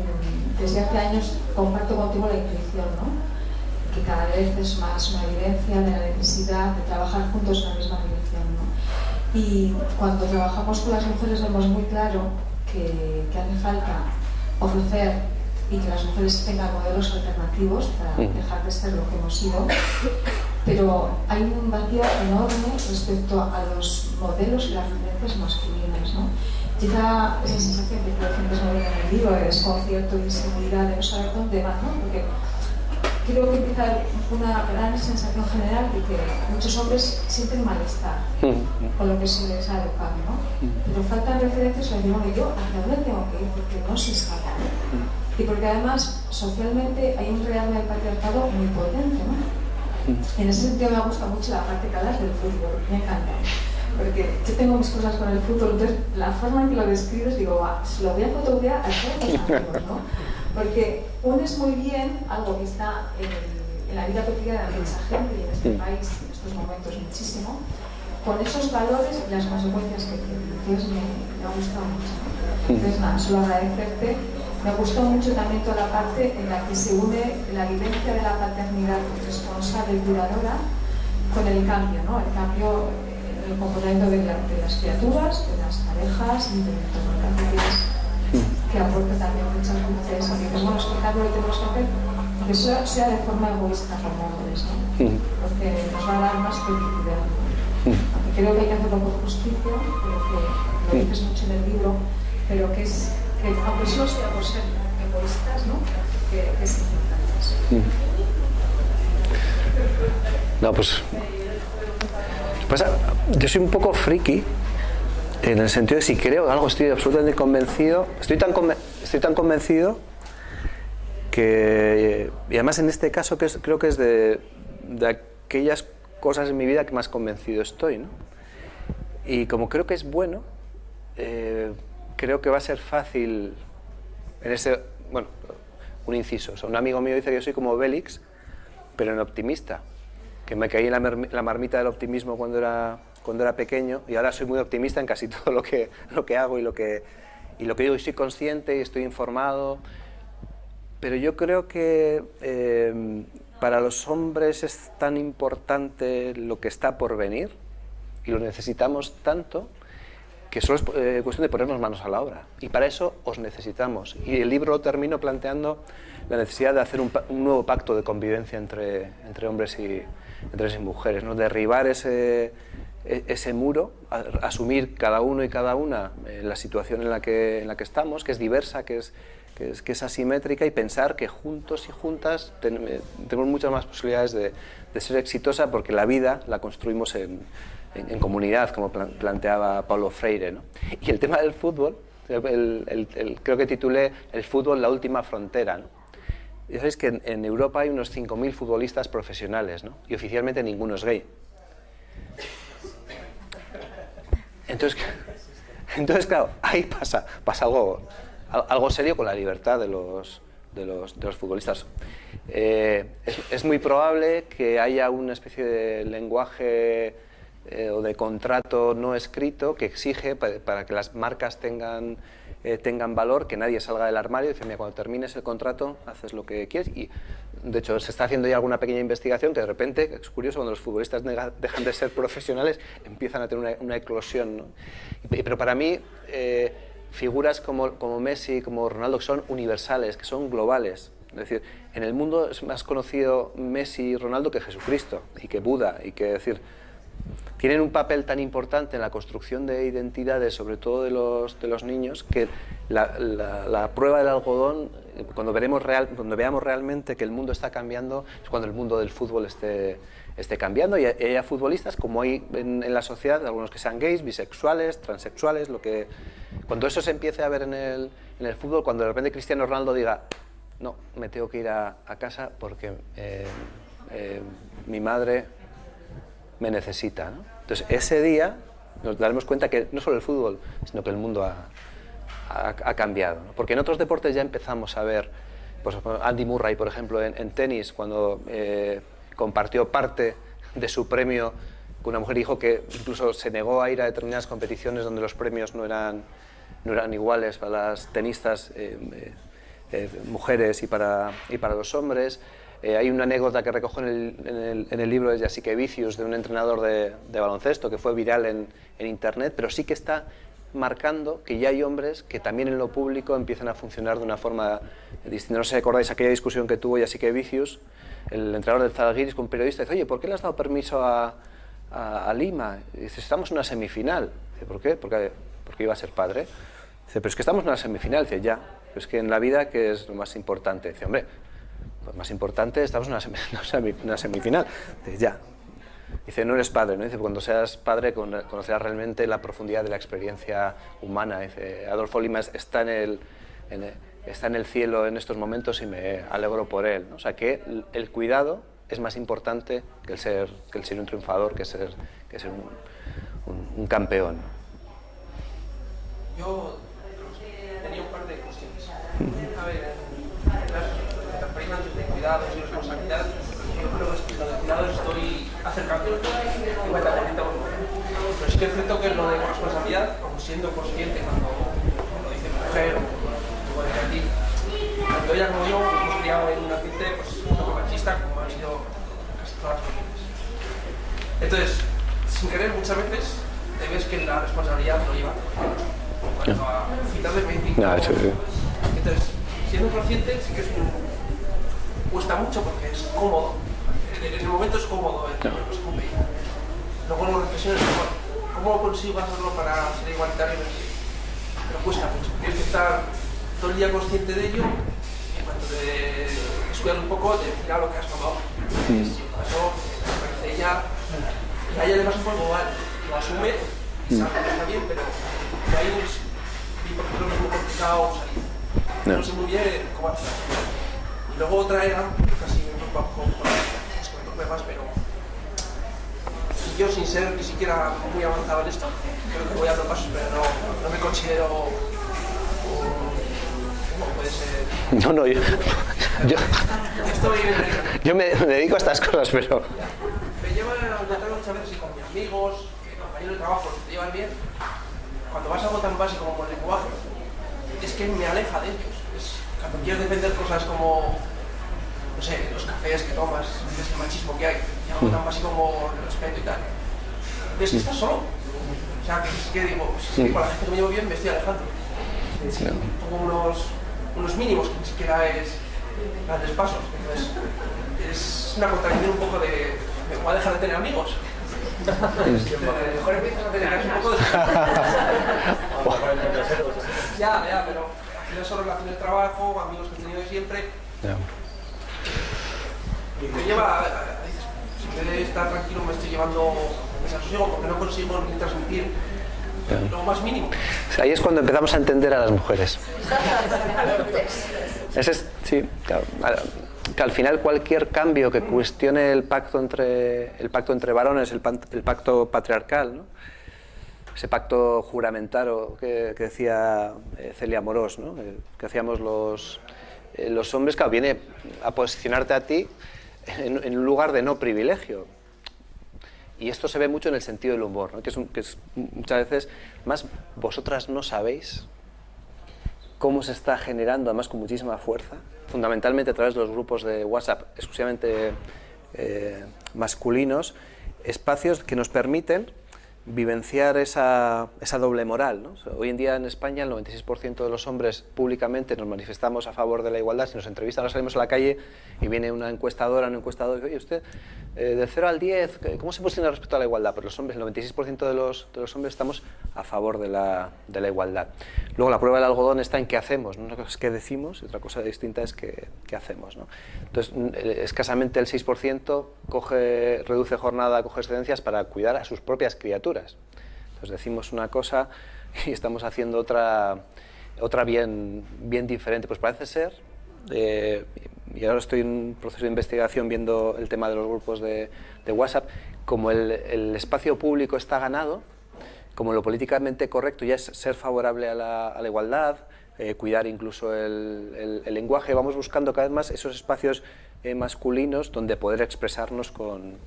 desde hace años comparto contigo la intuición, ¿no? Que cada vez es más una evidencia de la necesidad de trabajar juntos en la misma dirección, ¿no? Y cuando trabajamos con las mujeres vemos muy claro que hace falta ofrecer y que las mujeres tengan modelos alternativos para dejar de ser lo que hemos sido, pero hay un vacío enorme respecto a los modelos y las referencias masculinas, ¿no? Quizá esa sensación que por ejemplo se me viene en el libro de desconcierto y inseguridad de no saber dónde va, ¿no? Porque creo que empieza una gran sensación general de que muchos hombres sienten malestar con lo que se les ha educado, ¿no? Pero faltan referencias, les digo, yo hacia dónde tengo que ir porque no se escapa, ¿no? Y porque además socialmente hay un rearme del patriarcado muy potente, ¿no? En ese sentido me gusta mucho la parte que hablas del fútbol, me encanta. Porque yo tengo mis cosas con el fútbol, entonces la forma en que lo describes, digo, se lo voy a fotografiar a todos los amigos, ¿no? Porque unes muy bien algo que está en la vida cotidiana de mucha gente y en este país, en estos momentos muchísimo, con esos valores y las consecuencias que tienen. Entonces me ha gustado mucho. Entonces nada, solo agradecerte. Me gustó mucho también toda la parte en la que se une la vivencia de la paternidad responsable y curadora con el cambio, ¿no? El cambio el comportamiento de las criaturas, de las parejas y del entorno. Que aporta también muchas veces a que bueno, es que el cambio lo tenemos que hacer, que sea de forma egoísta como hombres, ¿no? Porque nos va a dar más felicidad. Aunque creo que hay que hacerlo por justicia, pero que lo dices mucho en el libro, pero que es que aunque solo sea por ser egoístas, ¿no? Que es importante eso. No, pues yo soy un poco friki en el sentido de si creo algo, estoy absolutamente convencido, estoy tan convencido que, y además en este caso creo que es de aquellas cosas en mi vida que más convencido estoy, ¿no? Y como creo que es bueno, creo que va a ser fácil en ese, bueno, un inciso, o sea, un amigo mío dice que yo soy como Bélix, pero en optimista, que me caí en la marmita del optimismo cuando era pequeño y ahora soy muy optimista en casi todo lo que hago y lo que digo, y soy consciente y estoy informado, pero yo creo que para los hombres es tan importante lo que está por venir y lo necesitamos tanto que solo es cuestión de ponernos manos a la obra, y para eso os necesitamos. Y el libro lo termino planteando la necesidad de hacer un nuevo pacto de convivencia entre hombres y mujeres, ¿no? Derribar ese muro, asumir cada uno y cada una la situación en la que estamos, que es diversa, que es asimétrica, y pensar que juntos y juntas tenemos muchas más posibilidades de ser exitosa, porque la vida la construimos en comunidad, como planteaba Paulo Freire, ¿no? Y el tema del fútbol, creo que titulé El fútbol, la última frontera, ¿no? Ya sabéis que en Europa hay unos 5.000 futbolistas profesionales, ¿no? Y oficialmente ninguno es gay. Entonces claro, ahí pasa algo serio con la libertad de los futbolistas. Es muy probable que haya una especie de lenguaje o de contrato no escrito que exige para que las marcas tengan valor, que nadie salga del armario y dice, mira, cuando termines el contrato haces lo que quieres. Y de hecho se está haciendo ya alguna pequeña investigación que de repente, es curioso, cuando los futbolistas dejan de ser profesionales empiezan a tener una eclosión, ¿no? Pero para mí figuras como Messi, como Ronaldo, que son universales, que son globales. Es decir, en el mundo es más conocido Messi y Ronaldo que Jesucristo y que Buda, y que, es decir, tienen un papel tan importante en la construcción de identidades, sobre todo de los niños, que la prueba del algodón, cuando veamos realmente que el mundo está cambiando, es cuando el mundo del fútbol esté cambiando, y haya futbolistas, como hay en la sociedad, algunos que sean gays, bisexuales, transexuales, cuando eso se empiece a ver en el fútbol, cuando de repente Cristiano Ronaldo diga, no, me tengo que ir a casa porque mi madre me necesita, ¿no? Entonces, ese día nos daremos cuenta que no solo el fútbol, sino que el mundo ha cambiado, ¿no? Porque en otros deportes ya empezamos a ver, pues Andy Murray, por ejemplo, en tenis, cuando compartió parte de su premio con una mujer, dijo que incluso se negó a ir a determinadas competiciones donde los premios no eran iguales para las tenistas mujeres y para los hombres. Hay una anécdota que recojo en el libro de Jessica Vicious, de un entrenador de baloncesto que fue viral en internet, pero sí que está marcando que ya hay hombres que también en lo público empiezan a funcionar de una forma distinta. No sé si recordáis aquella discusión que tuvo Jessica Vicious, el entrenador del Zalgiris, con un periodista, dice: oye, ¿por qué le has dado permiso a Lima? Y dice: estamos en una semifinal. Dice: ¿por qué? Porque iba a ser padre. Dice: pero es que estamos en una semifinal. Dice: ya, pero es que en la vida, ¿qué es lo más importante? Dice: hombre, pues más importante, estamos en una semifinal. Dice: ya. Dice: no eres padre, ¿no? Dice: cuando seas padre conocerás realmente la profundidad de la experiencia humana. Dice: Adolfo Lima está en el cielo en estos momentos y me alegro por él, ¿no? O sea, que el cuidado es más importante que el ser un triunfador, que ser un campeón. Yo tenía un par de cuestiones. A ver, las primas de cuidados y responsabilidad, yo creo que lo de cuidados estoy acercando 50%. Pero sí que es cierto que lo de responsabilidad, como siendo consciente cuando lo dice mi mujer o puede decir a ti, tanto ella como yo hemos criado en un ambiente pues, un poco machista, como han sido casi todas las familias. Entonces, sin querer, muchas veces te ves que la responsabilidad lo lleva en cuanto a citas de médico. Entonces, siendo consciente, sí que cuesta mucho porque es cómodo. En el momento es cómodo, pues, luego lo reflexiones, ¿cómo consigo hacerlo para ser igualitario? Pero cuesta mucho. Tienes que estar todo el día consciente de ello y en cuanto te descuidas un poco, te decir lo que has tomado. Si pasó, me parece ella, y a ella le pasa un poco igual, lo asume y sabe que está bien, pero ahí por ejemplo, es muy complicado salir. No sé muy bien cómo hacer. Y luego otra era, casi me preocupa un poco, es que me preocupe más, pero y yo sin ser ni siquiera muy avanzado en esto, creo que voy a dar pasos, pero no me considero ¿cómo puede ser? No, yo me dedico a estas cosas, pero... Me lleva a encontrar muchas veces y con mis amigos, compañeros de trabajo, que te llevan bien, cuando vas a algo tan básico como el lenguaje, es que me aleja de ellos. Cuando quieres defender cosas como, no sé, los cafés que tomas, el machismo que hay, y algo tan básico como el respeto y tal, ves que estás solo. O sea, que digo, si con la gente que me llevo bien me estoy alejando. Pongo unos mínimos que ni siquiera es grandes pasos. Entonces, es una contradicción un poco de, ¿me voy a dejar de tener amigos? Mejor empiezas a tener un poco de... Ya, pero al final son relaciones de trabajo, amigos que he tenido de siempre. Y me lleva, dices, si en vez de estar tranquilo me estoy llevando desasosiego porque no consigo ni transmitir lo más mínimo. Ahí es cuando empezamos a entender a las mujeres. Sí, claro. Que al final cualquier cambio que cuestione el pacto entre varones, el pacto patriarcal, ¿no? Ese pacto juramentario que decía Celia Amorós, ¿no? Que hacíamos los hombres, claro, viene a posicionarte a ti en un lugar de no privilegio. Y esto se ve mucho en el sentido del humor, ¿no? que es muchas veces más, vosotras no sabéis cómo se está generando, además con muchísima fuerza, fundamentalmente a través de los grupos de WhatsApp exclusivamente masculinos, espacios que nos permiten vivenciar esa doble moral, ¿no? O sea, hoy en día en España el 96% de los hombres públicamente nos manifestamos a favor de la igualdad. Si nos entrevistan, ahora salimos a la calle y viene una encuestadora, un encuestador y dice: oye, usted, del 0 al 10, ¿cómo se posiciona respecto a la igualdad? Pues los hombres, el 96% de los hombres estamos a favor de la igualdad. Luego la prueba del algodón está en qué hacemos, ¿no? Una cosa es qué decimos y otra cosa distinta es qué hacemos, ¿no? Entonces, escasamente el 6% reduce jornada, coge excedencias para cuidar a sus propias criaturas. Entonces decimos una cosa y estamos haciendo otra bien diferente. Pues parece ser y ahora estoy en un proceso de investigación viendo el tema de los grupos de WhatsApp, como el espacio público está ganado, como lo políticamente correcto ya es ser favorable a la igualdad, cuidar incluso el lenguaje, vamos buscando cada vez más esos espacios masculinos donde poder expresarnos con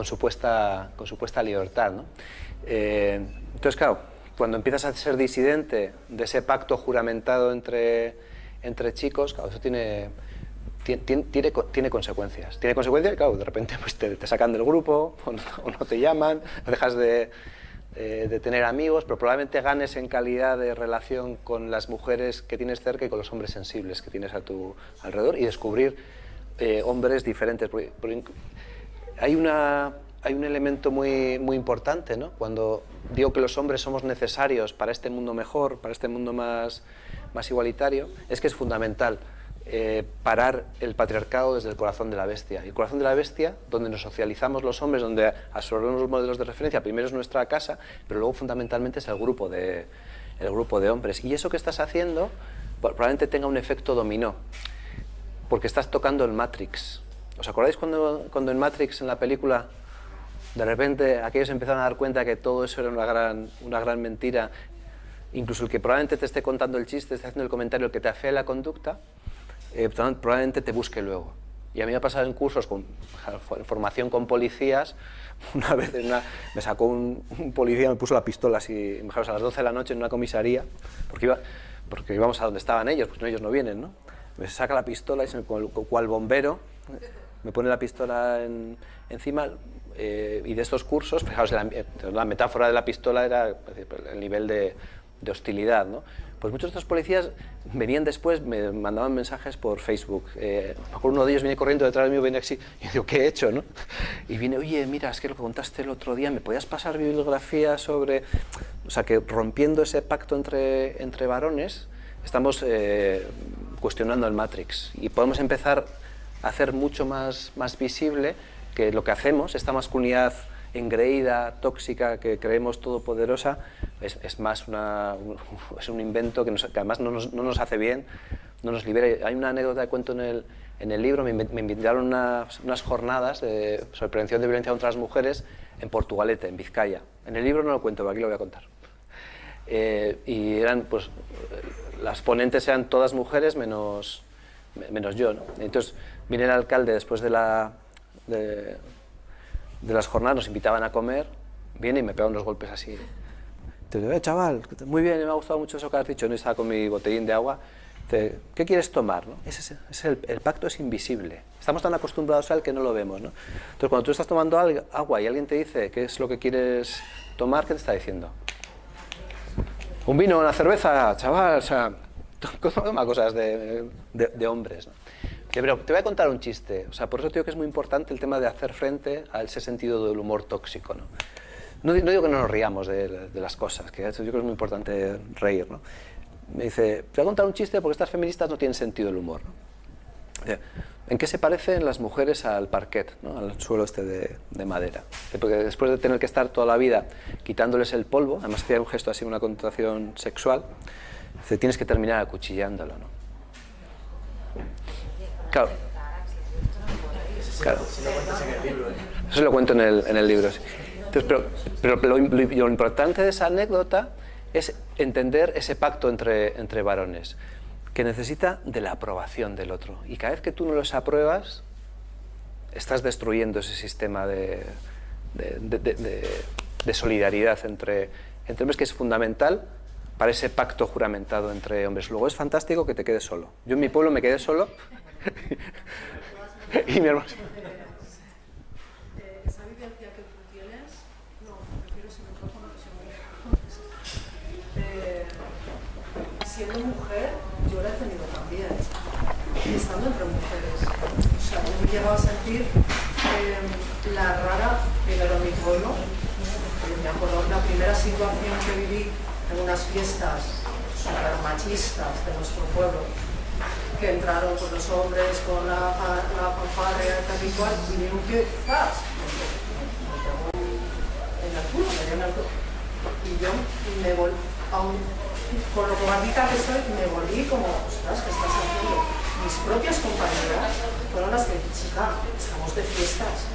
supuesta libertad, ¿no? Entonces, claro, cuando empiezas a ser disidente de ese pacto juramentado entre chicos, claro, eso tiene consecuencias. Tiene consecuencias, claro, de repente pues, te sacan del grupo, o no te llaman, dejas de tener amigos, pero probablemente ganes en calidad de relación con las mujeres que tienes cerca y con los hombres sensibles que tienes a tu alrededor, y descubrir hombres diferentes. Hay un elemento muy importante, ¿no? Cuando digo que los hombres somos necesarios para este mundo mejor, para este mundo más igualitario, es que es fundamental parar el patriarcado desde el corazón de la bestia. Y el corazón de la bestia, donde nos socializamos los hombres, donde absorbemos los modelos de referencia, primero es nuestra casa, pero luego fundamentalmente es el grupo de hombres. Y eso que estás haciendo probablemente tenga un efecto dominó, porque estás tocando el Matrix. ¿Os acordáis cuando en Matrix, en la película, de repente aquellos empezaron a dar cuenta que todo eso era una gran mentira? Incluso el que probablemente te esté contando el chiste, esté haciendo el comentario, el que te afee la conducta, probablemente te busque luego. Y a mí me ha pasado en cursos, en formación con policías, una vez me sacó un policía, me puso la pistola así, a las 12 de la noche en una comisaría, porque íbamos a donde estaban ellos, pues no, ellos no vienen, ¿no? Me saca la pistola y cual bombero me pone la pistola encima, y de estos cursos, fijaos, la metáfora de la pistola era el nivel de hostilidad, ¿no? Pues muchos de estos policías venían después, me mandaban mensajes por Facebook. Uno de ellos viene corriendo detrás de mí, viene así, y yo digo, ¿qué he hecho, no? Y viene, oye, mira, es que lo que contaste el otro día, ¿me podías pasar bibliografía sobre...? O sea, que rompiendo ese pacto entre varones, estamos cuestionando el Matrix, y podemos empezar a hacer mucho más visible que lo que hacemos, esta masculinidad engreída, tóxica, que creemos todopoderosa, es más es un invento que además no nos hace bien, no nos libera. Hay una anécdota que cuento en el libro. Me invitaron unas jornadas sobre prevención de violencia contra las mujeres en Portugalete, en Vizcaya. En el libro no lo cuento, pero aquí lo voy a contar. Y eran, pues, las ponentes eran todas mujeres menos yo, ¿no? Entonces viene el alcalde después de las jornadas, nos invitaban a comer, viene y me pega unos golpes así. Entonces, chaval, muy bien, me ha gustado mucho eso que has dicho, no, estaba con mi botellín de agua. Dice, ¿qué quieres tomar? ¿No? El pacto es invisible. Estamos tan acostumbrados a él que no lo vemos, ¿no? Entonces, cuando tú estás tomando agua y alguien te dice qué es lo que quieres tomar, ¿qué te está diciendo? Un vino, una cerveza, chaval, o sea, toma cosas de hombres, ¿no? Pero te voy a contar un chiste. O sea, por eso digo que es muy importante el tema de hacer frente a ese sentido del humor tóxico, ¿no? No digo que no nos riamos de las cosas, que yo creo que es muy importante reír, ¿no? Me dice, te voy a contar un chiste porque estas feministas no tienen sentido del humor, ¿no? ¿En qué se parecen las mujeres al parquet, ¿no? Al suelo este de madera? Porque después de tener que estar toda la vida quitándoles el polvo, además que hay un gesto así, una connotación sexual, dice, tienes que terminar acuchillándolo, ¿no? Claro. Si lo cuentas en el libro, ¿eh? Eso lo cuento en el libro, sí. Entonces, pero lo importante de esa anécdota es entender ese pacto entre varones, que necesita de la aprobación del otro. Y cada vez que tú no los apruebas, estás destruyendo ese sistema de solidaridad entre hombres, que es fundamental para ese pacto juramentado entre hombres. Luego es fantástico que te quedes solo. Yo en mi pueblo me quedé solo y mi hermano... Esa vivencia que tú tienes, no, prefiero ese micrófono que se me siendo mujer, yo la he tenido también, estando entre mujeres. O sea, yo me he llegado a sentir la rara, primero en mi pueblo. Me acuerdo la primera situación que viví en unas fiestas super machistas de nuestro pueblo, que entraron con los hombres, con la fanfarria, tal y cual, y vieron que ¡zas! Me pegó en el culo, me dio en el culo. Y yo me volví, con lo cobardita que soy, me volví como, ostras, ¿qué estás haciendo? Mis propias compañeras fueron las que dije, chica, estamos de fiestas.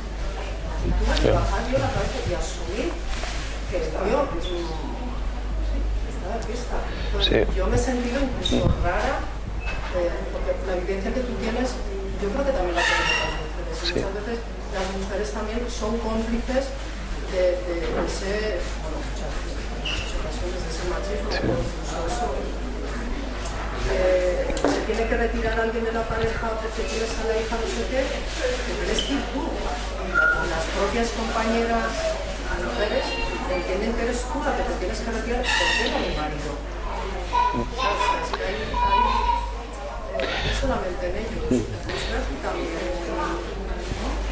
Y tuve que bajar yo la cabeza y asumir que yo estaba de fiesta. Entonces, yo me he sentido incluso rara, porque la evidencia que tú tienes, yo creo que también la tienen las mujeres. Y muchas veces las mujeres también son cómplices de ser, bueno, en muchas ocasiones de ese machismo, incluso eso. Se tiene que retirar a alguien de la pareja porque tienes a la hija, no sé qué, te tienes que ir tú. Las propias compañeras mujeres entienden que eres tú la que te tienes que retirar porque no mi marido. ¿Sabes? Es que hay no solamente en ellos, en también.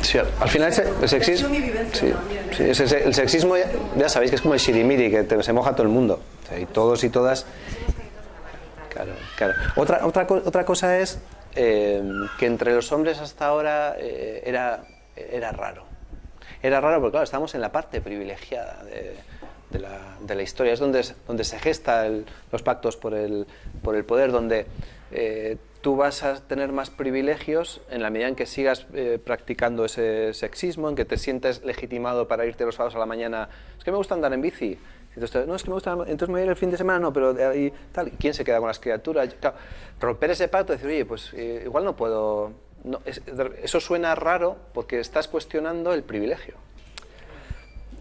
Sí, al final el sexismo, el sexismo ya sabéis que es como el shirimiri, que se moja todo el mundo, o sea, y todos y todas. Claro. Otra cosa es que entre los hombres hasta ahora era raro. Era raro porque, claro, estamos en la parte privilegiada de la historia. Es donde se gestan los pactos por el poder, donde tú vas a tener más privilegios en la medida en que sigas practicando ese sexismo, en que te sientes legitimado para irte los sábados a la mañana. Es que me gusta andar en bici. Entonces, no, es que me gusta, entonces me voy a ir el fin de semana, no, pero de ahí tal. ¿Quién se queda con las criaturas? Claro, romper ese pacto y decir, oye, pues igual no puedo. No, eso suena raro porque estás cuestionando el privilegio.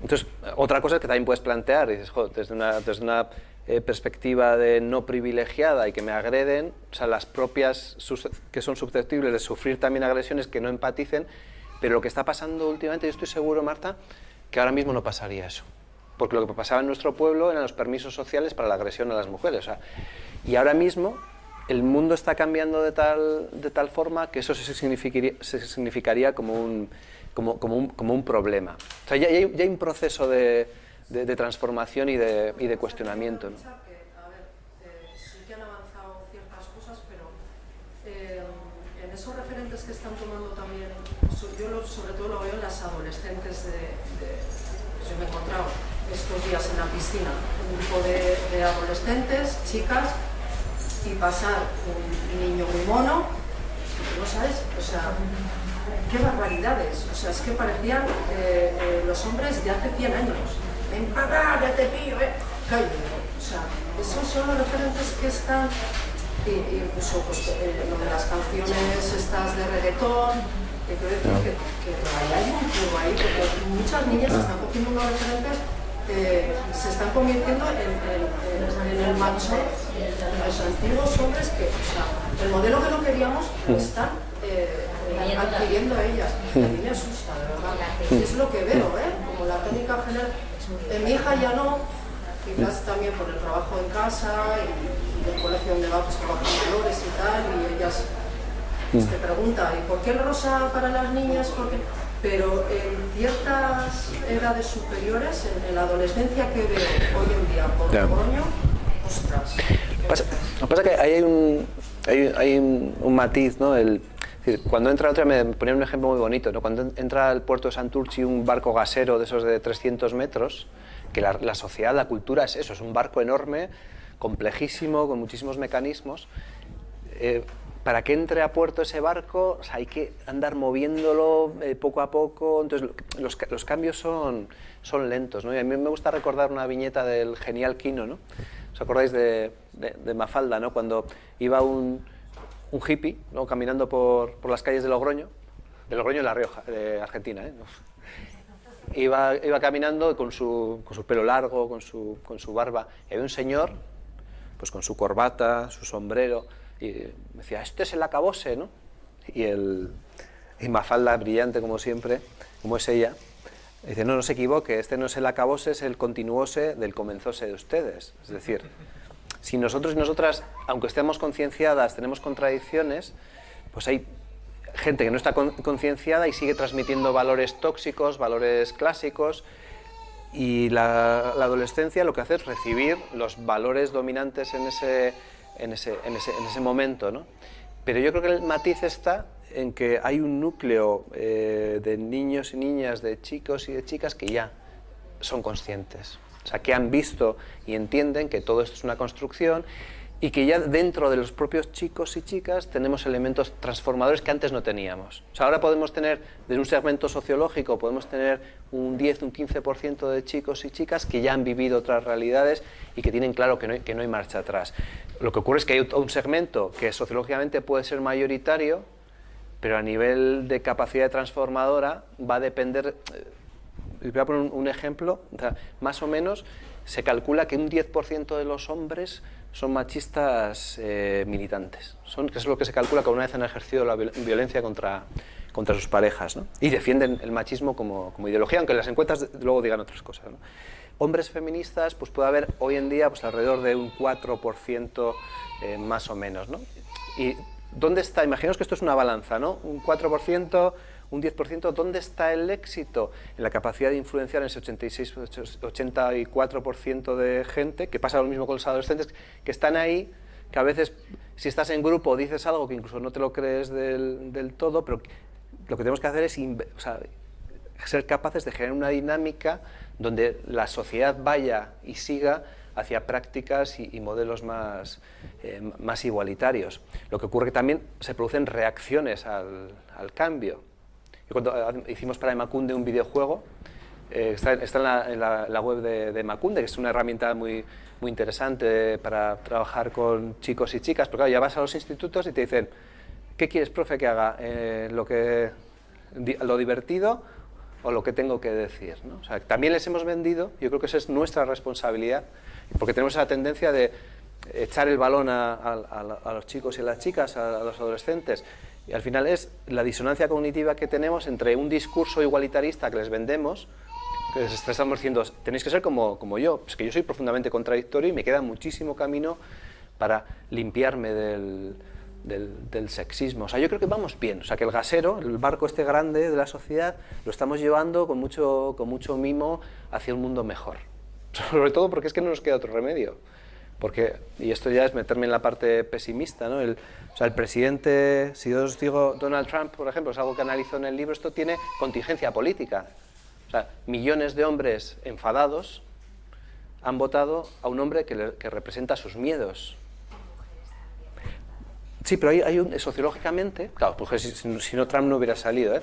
Entonces, otra cosa es que también puedes plantear, y dices, joder, desde una perspectiva de no privilegiada y que me agreden, o sea, las propias que son susceptibles de sufrir también agresiones que no empaticen, pero lo que está pasando últimamente, yo estoy seguro, Marta, que ahora mismo no pasaría eso. Porque lo que pasaba en nuestro pueblo eran los permisos sociales para la agresión a las mujeres. O sea, y ahora mismo el mundo está cambiando de tal forma que eso se significaría como un problema. O sea, ya hay un proceso de transformación y de cuestionamiento, ¿no? A ver, sí que han avanzado ciertas cosas, pero en esos referentes que están tomando también, yo sobre todo lo veo en las adolescentes yo me he encontrado estos días en la piscina un grupo de adolescentes, chicas, y pasar un niño muy mono, no sabes, o sea, qué barbaridades, o sea, es que parecían los hombres de hace 100 años. Ven para acá, ya te pillo, o sea, esos son los referentes que están, incluso pues, lo de las canciones estas de reggaetón, que quiero decir que todavía hay un juego ahí, porque muchas niñas están cogiendo unos referentes, se están convirtiendo en el macho de los antiguos hombres que, o sea, el modelo que no queríamos lo están adquiriendo ellas. A mí me asusta, de verdad. Es lo que veo, como la técnica general. Mi hija ya no, quizás también por el trabajo en casa y el colegio donde va, pues trabajan valores y tal, y ellas te preguntan, ¿y por qué el rosa para las niñas? ¿Por qué? Pero en ciertas edades superiores, en la adolescencia que veo hoy en día por Logroño, ostras. Lo que pasa es que hay un matiz, ¿no? Es decir, cuando entra otra, me ponía un ejemplo muy bonito, ¿no? Cuando entra al puerto de Santurtzi un barco gasero de esos de 300 metros, que la sociedad, la cultura es eso, es un barco enorme, complejísimo, con muchísimos mecanismos. Para que entre a puerto ese barco, o sea, hay que andar moviéndolo poco a poco, entonces los cambios son lentos, ¿no? Y a mí me gusta recordar una viñeta del genial Quino, ¿no? ¿Os acordáis de Mafalda, ¿no? Cuando iba un hippie, ¿no? Caminando por las calles de Logroño en La Rioja, de Argentina, ¿eh? Iba caminando con su pelo largo, con su barba, y había un señor, pues con su corbata, su sombrero, y me decía, este es el acabose, ¿no? Y Mafalda, brillante como siempre, como es ella, dice, no se equivoque, este no es el acabose, es el continuose del comenzóse de ustedes. Es decir, si nosotros y nosotras, aunque estemos concienciadas, tenemos contradicciones, pues hay gente que no está concienciada y sigue transmitiendo valores tóxicos, valores clásicos, y la adolescencia lo que hace es recibir los valores dominantes en ese momento, ¿no? Pero yo creo que el matiz está en que hay un núcleo de niños y niñas, de chicos y de chicas que ya son conscientes. O sea, que han visto y entienden que todo esto es una construcción y que ya dentro de los propios chicos y chicas tenemos elementos transformadores que antes no teníamos. O sea, ahora podemos tener, desde un segmento sociológico, podemos tener un 10, un 15% de chicos y chicas que ya han vivido otras realidades y que tienen claro que no hay marcha atrás. Lo que ocurre es que hay un segmento que sociológicamente puede ser mayoritario, pero a nivel de capacidad transformadora va a depender. Voy a poner un ejemplo. O sea, más o menos se calcula que un 10% de los hombres son machistas militantes. Que es lo que se calcula que una vez han ejercido la violencia contra sus parejas, ¿no? Y defienden el machismo como ideología, aunque las encuestas luego digan otras cosas, ¿no? Hombres feministas, pues puede haber hoy en día pues alrededor de un 4% más o menos, ¿no? Y ¿dónde está? Imaginaos que esto es una balanza, ¿no? Un 4%, un 10%, ¿dónde está el éxito? En la capacidad de influenciar en ese 84% de gente, que pasa lo mismo con los adolescentes, que están ahí, que a veces, si estás en grupo, dices algo que incluso no te lo crees del todo, pero lo que tenemos que hacer es ser capaces de generar una dinámica donde la sociedad vaya y siga hacia prácticas y modelos más igualitarios. Lo que ocurre que también se producen reacciones al cambio. Cuando hicimos para Emakunde un videojuego, está en la web de Emakunde, que es una herramienta muy interesante para trabajar con chicos y chicas, porque claro, ya vas a los institutos y te dicen, ¿qué quieres, profe, que haga? ¿Lo divertido o lo que tengo que decir, ¿no? O sea, también les hemos vendido, yo creo que esa es nuestra responsabilidad, porque tenemos esa tendencia de echar el balón a los chicos y a las chicas, a los adolescentes. Y al final es la disonancia cognitiva que tenemos entre un discurso igualitarista que les vendemos, que les estamos diciendo, tenéis que ser como yo, es que yo soy profundamente contradictorio y me queda muchísimo camino para limpiarme del sexismo. O sea, yo creo que vamos bien, o sea, que el gasero, el barco este grande de la sociedad, lo estamos llevando con mucho mimo hacia un mundo mejor. Sobre todo porque es que no nos queda otro remedio. Porque, y esto ya es meterme en la parte pesimista, ¿no? El presidente, si yo os digo Donald Trump, por ejemplo, es algo que analizo en el libro, esto tiene contingencia política. O sea, millones de hombres enfadados han votado a un hombre que representa sus miedos. Sí, pero sociológicamente, claro, pues si no Trump no hubiera salido, ¿eh?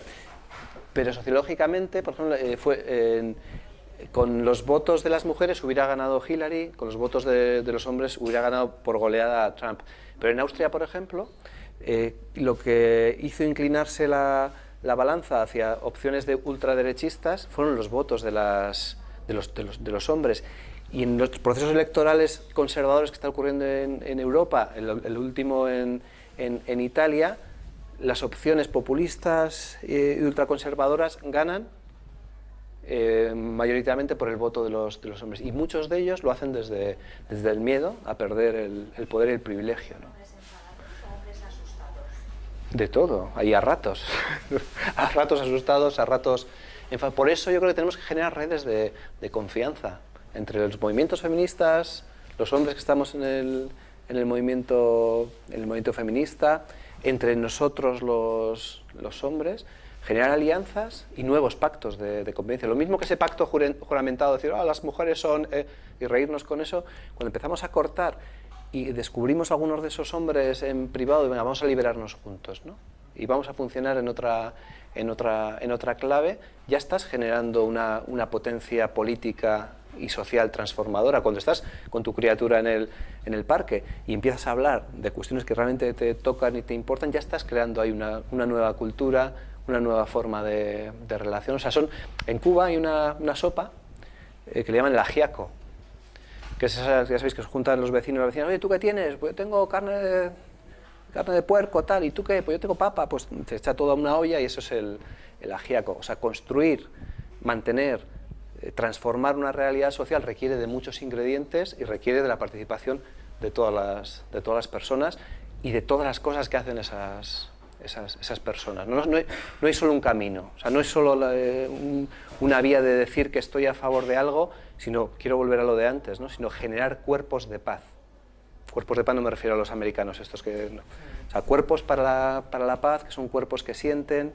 Pero sociológicamente, por ejemplo, con los votos de las mujeres hubiera ganado Hillary, con los votos de los hombres hubiera ganado por goleada a Trump. Pero en Austria, por ejemplo, lo que hizo inclinarse la balanza hacia opciones de ultraderechistas fueron los votos de los hombres. Y en los procesos electorales conservadores que está ocurriendo en Europa, el último en Italia, las opciones populistas y ultraconservadoras ganan mayoritariamente por el voto de los hombres, y muchos de ellos lo hacen desde el miedo a perder el poder y el privilegio, ¿no? Hombres asustados. De todo, hay a ratos asustados, a ratos enfadados. Por eso yo creo que tenemos que generar redes de confianza entre los movimientos feministas, los hombres que estamos en el movimiento feminista, entre nosotros los hombres, generar alianzas y nuevos pactos de convivencia. Lo mismo que ese pacto juramentado, decir, las mujeres son, y reírnos con eso, cuando empezamos a cortar y descubrimos algunos de esos hombres en privado, y venga, vamos a liberarnos juntos, ¿no? Y vamos a funcionar en otra clave, ya estás generando una potencia política y social transformadora. Cuando estás con tu criatura en el parque y empiezas a hablar de cuestiones que realmente te tocan y te importan, ya estás creando ahí una nueva cultura, una nueva forma de relación. O sea, en Cuba hay una sopa que le llaman el ajiaco, que es esa, ya sabéis que os juntan los vecinos y las vecinas, oye, ¿tú qué tienes? Pues yo tengo carne de puerco, tal, ¿y tú qué? Pues yo tengo papa. Pues te echa toda una olla y eso es el ajiaco. O sea, construir, mantener, transformar una realidad social requiere de muchos ingredientes y requiere de la participación de todas las personas y de todas las cosas que hacen esas personas. No hay solo un camino, o sea, no es solo una vía de decir que estoy a favor de algo, sino, quiero volver a lo de antes, ¿no? Sino generar cuerpos de paz. Cuerpos de paz no me refiero a los americanos, estos que... No. O sea, cuerpos para la paz, que son cuerpos que sienten,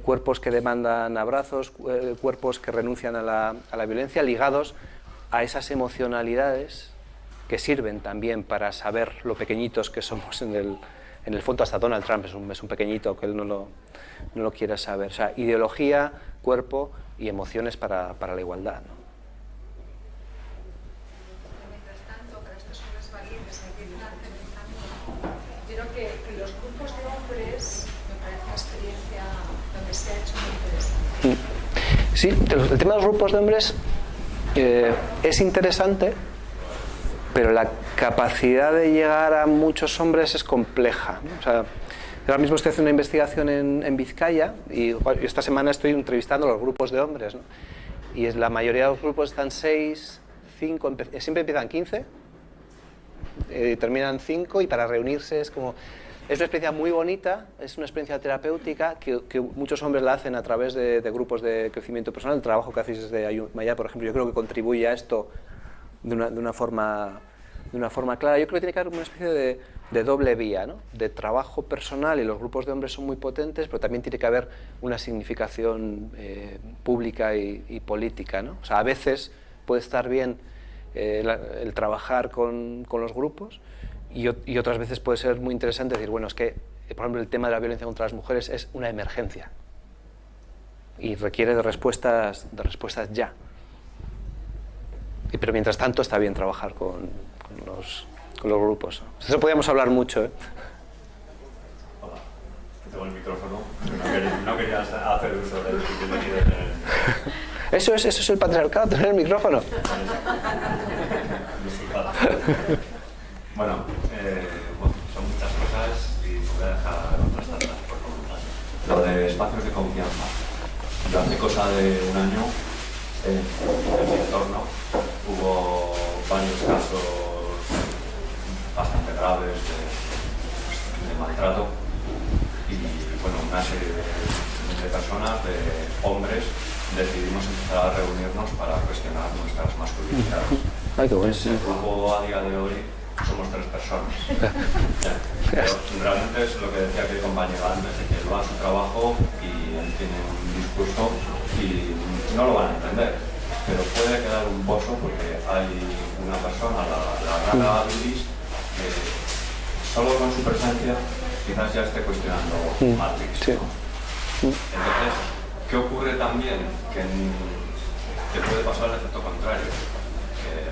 cuerpos que demandan abrazos, cuerpos que renuncian a la violencia, ligados a esas emocionalidades que sirven también para saber lo pequeñitos que somos en el fondo. Hasta Donald Trump es un pequeñito que él no lo quiere saber. O sea, ideología, cuerpo y emociones para la igualdad, ¿no? Mientras tanto, para estos hombres valientes hay que creo que los grupos de hombres me parece una experiencia donde se ha hecho muy interesante. Sí, el tema de los grupos de hombres es interesante, pero la capacidad de llegar a muchos hombres es compleja, ¿no? O sea, ahora mismo estoy haciendo una investigación en Vizcaya y esta semana estoy entrevistando a los grupos de hombres, ¿no? Y la mayoría de los grupos están 6, 5, siempre empiezan 15, terminan 5 y para reunirse es como... Es una experiencia muy bonita, es una experiencia terapéutica que muchos hombres la hacen a través de grupos de crecimiento personal. El trabajo que hacéis desde Ayumaya, por ejemplo, yo creo que contribuye a esto de una forma clara. Yo creo que tiene que haber una especie de doble vía, ¿no? De trabajo personal, y los grupos de hombres son muy potentes, pero también tiene que haber una significación pública y política, ¿no? O sea, a veces puede estar bien el trabajar con los grupos, y otras veces puede ser muy interesante decir, bueno, es que, por ejemplo, el tema de la violencia contra las mujeres es una emergencia y requiere de respuestas ya. Pero mientras tanto está bien trabajar con los grupos. Eso podríamos hablar mucho, ¿eh? Hola, tengo el micrófono. No querías hacer uso del bienvenido en el... Eso es el patriarcado, tener el micrófono. Bueno, son muchas cosas y voy a dejar otras tantas por comentar. Lo de espacios de confianza. Yo hace cosa de un año en mi entorno hubo varios casos bastante graves de maltrato y bueno, una serie de personas, de hombres, decidimos empezar a reunirnos para cuestionar nuestras masculinidades. Ay, qué bueno. El grupo a día de hoy somos 3 personas. Pero realmente es lo que decía aquel compañero antes, de que él va a su trabajo y él tiene un discurso y no lo van a entender. Pero puede quedar un pozo porque hay una persona, la rara Luis, que solo con su presencia quizás ya esté cuestionando Matrix, ¿no? Entonces, ¿qué ocurre también? Que puede pasar el efecto contrario. Que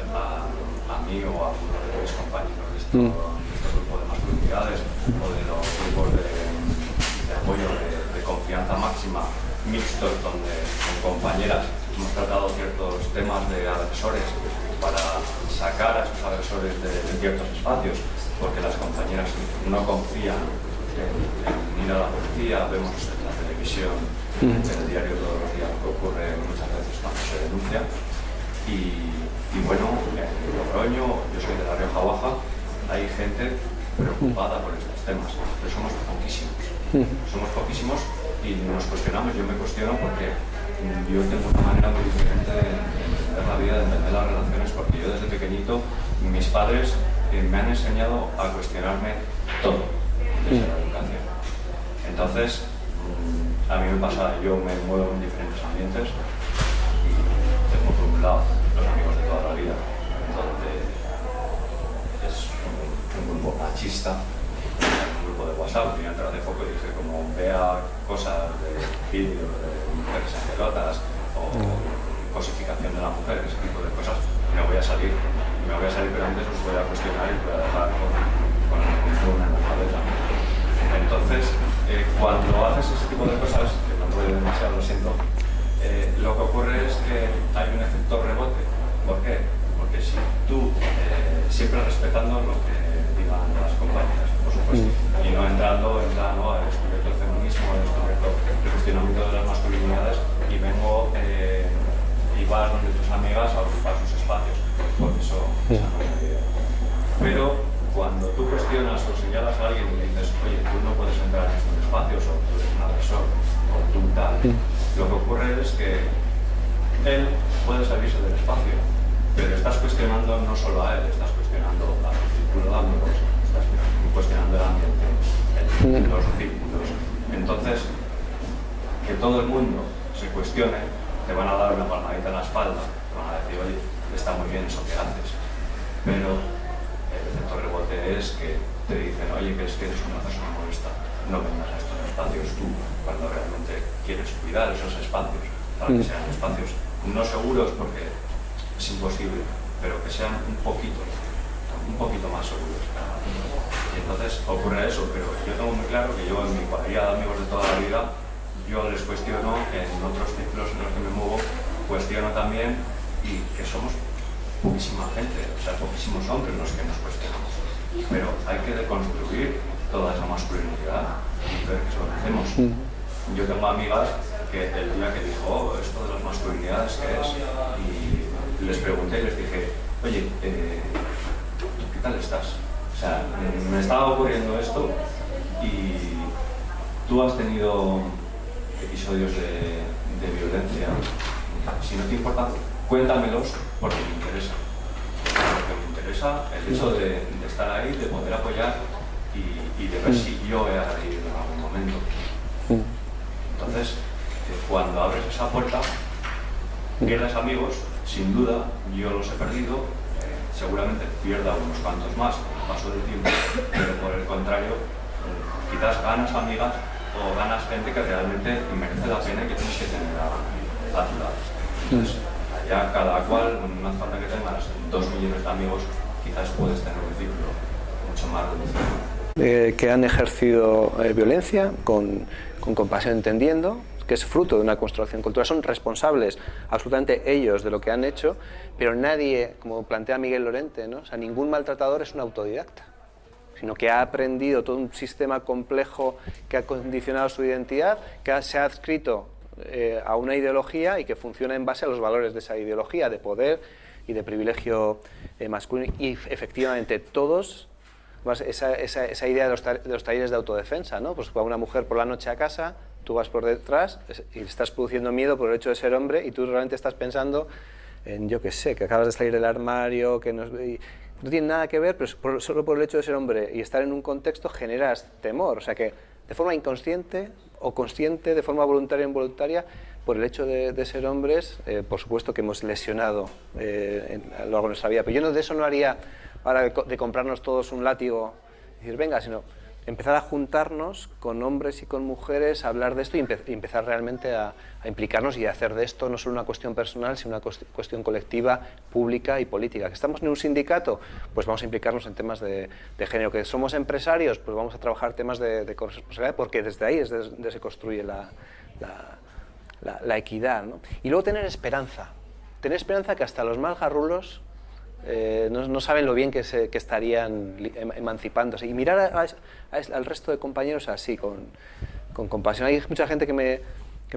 a mí o a uno de mis compañeros de este grupo de masculinidades o de los grupos de apoyo de confianza máxima mixtos donde con compañeras hemos tratado ciertos temas de agresores para sacar a esos agresores de ciertos espacios, porque las compañeras no confían en ir a la policía. Vemos en la televisión, en el diario todos los días, que ocurre muchas veces cuando se denuncia. Y bueno, en Logroño, yo soy de la Rioja Baja, hay gente preocupada por estos temas, pero somos poquísimos. Somos poquísimos y nos cuestionamos. Yo me cuestiono porque yo tengo una manera muy diferente de entender la vida, de entender las relaciones, porque yo desde pequeñito, mis padres me han enseñado a cuestionarme todo desde la educación. Entonces, a mí me pasa, yo me muevo en diferentes ambientes y tengo por un lado los amigos de toda la vida, donde es un grupo machista, un grupo de WhatsApp. Yo entré hace poco y dije, como vea cosas de vídeos de mujeres en pelotas o cosificación de la mujer, ese tipo de cosas, me voy a salir, pero antes os voy a cuestionar y os voy a dejar con una en la cabeza. Entonces, cuando haces ese tipo de cosas, que no puede demasiado, lo siento, lo que ocurre es que hay un efecto rebote. ¿Por qué? Porque si tú, siempre respetando lo que digan las compañeras, por supuesto, y no entrando en la no, he descubierto el feminismo, he descubierto el cuestionamiento de las masculinidades y vengo y vas donde tus amigas a ocupar sus espacios, porque eso no es idea. Pero cuando tú cuestionas o señalas a alguien y le dices, oye, tú no puedes entrar en estos espacios, o tú eres un agresor, o tú tal, lo que ocurre es que él puede salirse del espacio, pero estás cuestionando no solo a él, estás cuestionando a su círculo de amigos, estás cuestionando el ambiente, los círculos. Entonces, que todo el mundo se cuestione, te van a dar una palmadita en la espalda, te van a decir, oye, está muy bien eso que haces, pero el efecto rebote es que te dicen, oye, que es que eres una persona molesta, no vengas a estos espacios tú, cuando realmente quieres cuidar esos espacios, para que sean espacios no seguros porque es imposible, pero que sean un poquito más seguros. Y entonces ocurre eso, pero yo tengo muy claro que yo en mi cuadrilla de amigos de toda la vida, yo les cuestiono, en otros ciclos en los que me muevo, cuestiono también, y que somos poquísima gente, o sea, poquísimos hombres los que nos cuestionamos. Pero hay que deconstruir toda esa masculinidad y ver qué es lo que hacemos. Yo tengo amigas que el día que dijo, oh, esto de las masculinidades, ¿qué es? Y les pregunté y les dije, oye, ¿qué tal estás? O sea, me estaba ocurriendo esto y tú has tenido episodios de violencia. Si no te importa, cuéntamelos porque me interesa. Porque me interesa el hecho de estar ahí, de poder apoyar y de ver si yo he agredido en algún momento. Entonces, cuando abres esa puerta, pierdes amigos, sin duda, yo los he perdido, seguramente pierda unos cuantos más con el paso del tiempo, pero por el contrario, quizás ganas amigas o ganas gente que realmente merece la pena y que tienes que tener a tu lado. Entonces, allá cada cual, no hace falta que tengas 2 millones de amigos, quizás puedes tener un ciclo mucho más reducido. Que han ejercido violencia con compasión, entendiendo que es fruto de una construcción cultural. Son responsables absolutamente ellos de lo que han hecho, pero nadie, como plantea Miguel Lorente, ¿no? O sea, ningún maltratador es un autodidacta, sino que ha aprendido todo un sistema complejo que ha condicionado su identidad, que se ha adscrito a una ideología y que funciona en base a los valores de esa ideología, de poder y de privilegio masculino. Y efectivamente todos, esa idea de los talleres de autodefensa, ¿no? Pues va una mujer por la noche a casa, tú vas por detrás y estás produciendo miedo por el hecho de ser hombre y tú realmente estás pensando en, yo qué sé, que acabas de salir del armario, que no tiene nada que ver, pero solo por el hecho de ser hombre y estar en un contexto generas temor. O sea que de forma inconsciente o consciente, de forma voluntaria o involuntaria, por el hecho de ser hombres, por supuesto que hemos lesionado a lo largo de nuestra vida. Pero yo de eso no haría, ahora de comprarnos todos un látigo y decir, venga, sino empezar a juntarnos con hombres y con mujeres, a hablar de esto y empezar realmente a implicarnos y a hacer de esto no solo una cuestión personal, sino una cuestión colectiva, pública y política. ¿Que estamos en un sindicato? Pues vamos a implicarnos en temas de género. ¿Que somos empresarios? Pues vamos a trabajar temas de corresponsabilidad, porque desde ahí es donde se construye la equidad, ¿no? Y luego tener esperanza que hasta los más garrulos no saben lo bien que estarían emancipándose, y mirar al resto de compañeros así, con compasión. Hay mucha gente que me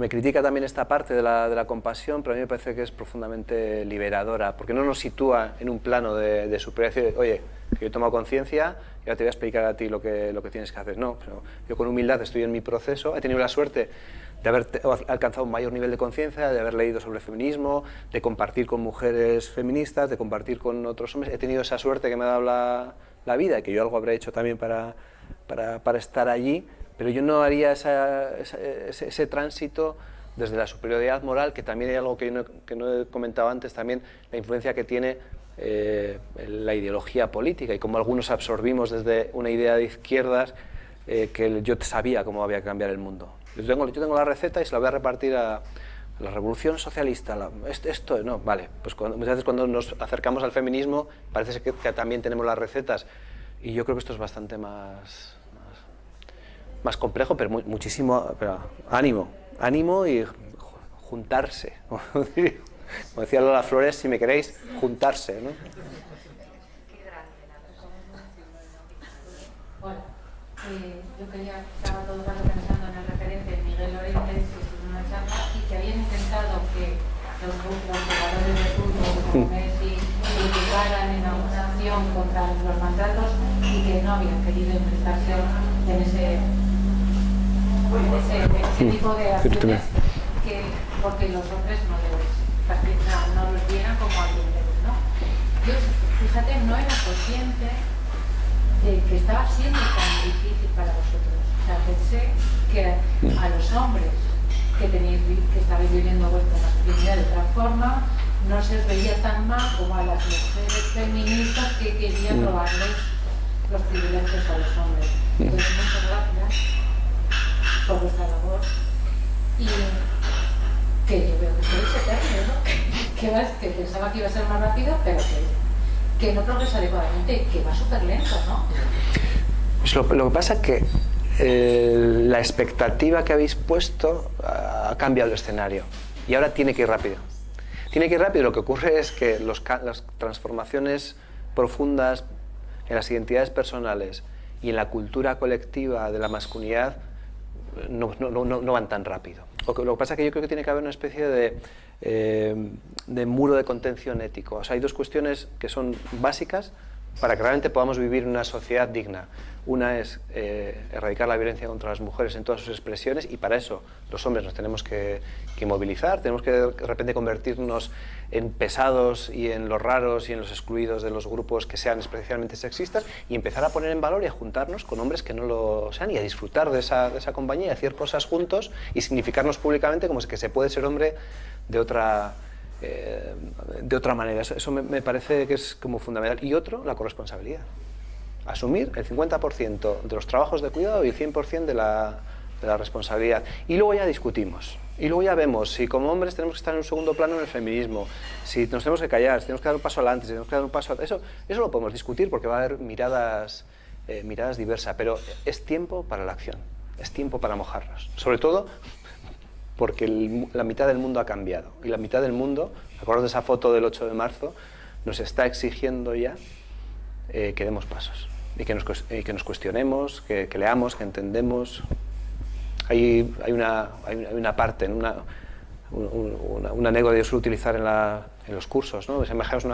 critica también esta parte de la compasión, pero a mí me parece que es profundamente liberadora, porque no nos sitúa en un plano de superioridad, oye, que yo he tomado conciencia y ahora te voy a explicar a ti lo que tienes que hacer. No, pero yo con humildad estoy en mi proceso, he tenido la suerte de haber alcanzado un mayor nivel de conciencia, de haber leído sobre feminismo, de compartir con mujeres feministas, de compartir con otros hombres. He tenido esa suerte que me ha dado la vida, que yo algo habré hecho también para estar allí, pero yo no haría ese tránsito desde la superioridad moral, que también hay algo que no he comentado antes, también la influencia que tiene la ideología política y cómo algunos absorbimos desde una idea de izquierdas que yo sabía cómo había que cambiar el mundo. Yo tengo la receta y se la voy a repartir a la revolución socialista. Esto no, vale, pues muchas veces cuando nos acercamos al feminismo parece que también tenemos las recetas, y yo creo que esto es bastante más más complejo, pero muchísimo, pero ánimo y juntarse. Como decía Lola Flores, si me queréis, juntarse, ¿no? Hola, yo estaba todo el rato pensando en el referente de Miguel Lorente, que estuvo en una charla, y que habían intentado que los jugadores de fútbol como Messi participaran en alguna acción contra los maltratos y que no habían querido implicarse en ese tipo de acciones, porque los hombres no los vieran como alguien débil, ¿no? Yo, fíjate, no era consciente de que estaba siendo tan difícil para vosotros. O sea, pensé que a los hombres que estabais viviendo vuestra masculinidad de otra forma, no se os veía tan mal como a las mujeres feministas que querían robarles los privilegios a los hombres. Entonces, muchas gracias por vuestra labor y que yo veo que sois eterno, ¿no? que pensaba que iba a ser más rápido, pero que no progresa adecuadamente, que va súper lento, ¿no? Pues lo que pasa es que la expectativa que habéis puesto ha cambiado el escenario y ahora tiene que ir rápido. Tiene que ir rápido. Lo que ocurre es que las transformaciones profundas en las identidades personales y en la cultura colectiva de la masculinidad no van tan rápido. Lo que pasa es que yo creo que tiene que haber una especie de muro de contención ético. O sea, hay dos cuestiones que son básicas para que realmente podamos vivir en una sociedad digna. Una es erradicar la violencia contra las mujeres en todas sus expresiones, y para eso los hombres nos tenemos que movilizar, tenemos que de repente convertirnos en pesados y en los raros y en los excluidos de los grupos que sean especialmente sexistas, y empezar a poner en valor y a juntarnos con hombres que no lo sean y a disfrutar de esa compañía y hacer cosas juntos y significarnos públicamente como que se puede ser hombre de otra manera. Eso me parece que es como fundamental. Y otro, la corresponsabilidad. Asumir el 50% de los trabajos de cuidado y el 100% de la responsabilidad. Y luego ya discutimos. Y luego ya vemos si como hombres tenemos que estar en un segundo plano en el feminismo, si nos tenemos que callar, si tenemos que dar un paso adelante, si tenemos que dar un paso atrás. Eso lo podemos discutir porque va a haber miradas diversas, pero es tiempo para la acción, es tiempo para mojarnos. Sobre todo porque la mitad del mundo ha cambiado y la mitad del mundo, acordaos de esa foto del 8 de marzo, nos está exigiendo ya que demos pasos y que nos cuestionemos, que leamos, que entendemos. Hay una parte, una anécdota que yo suelo utilizar en los cursos, ¿no? Imaginaos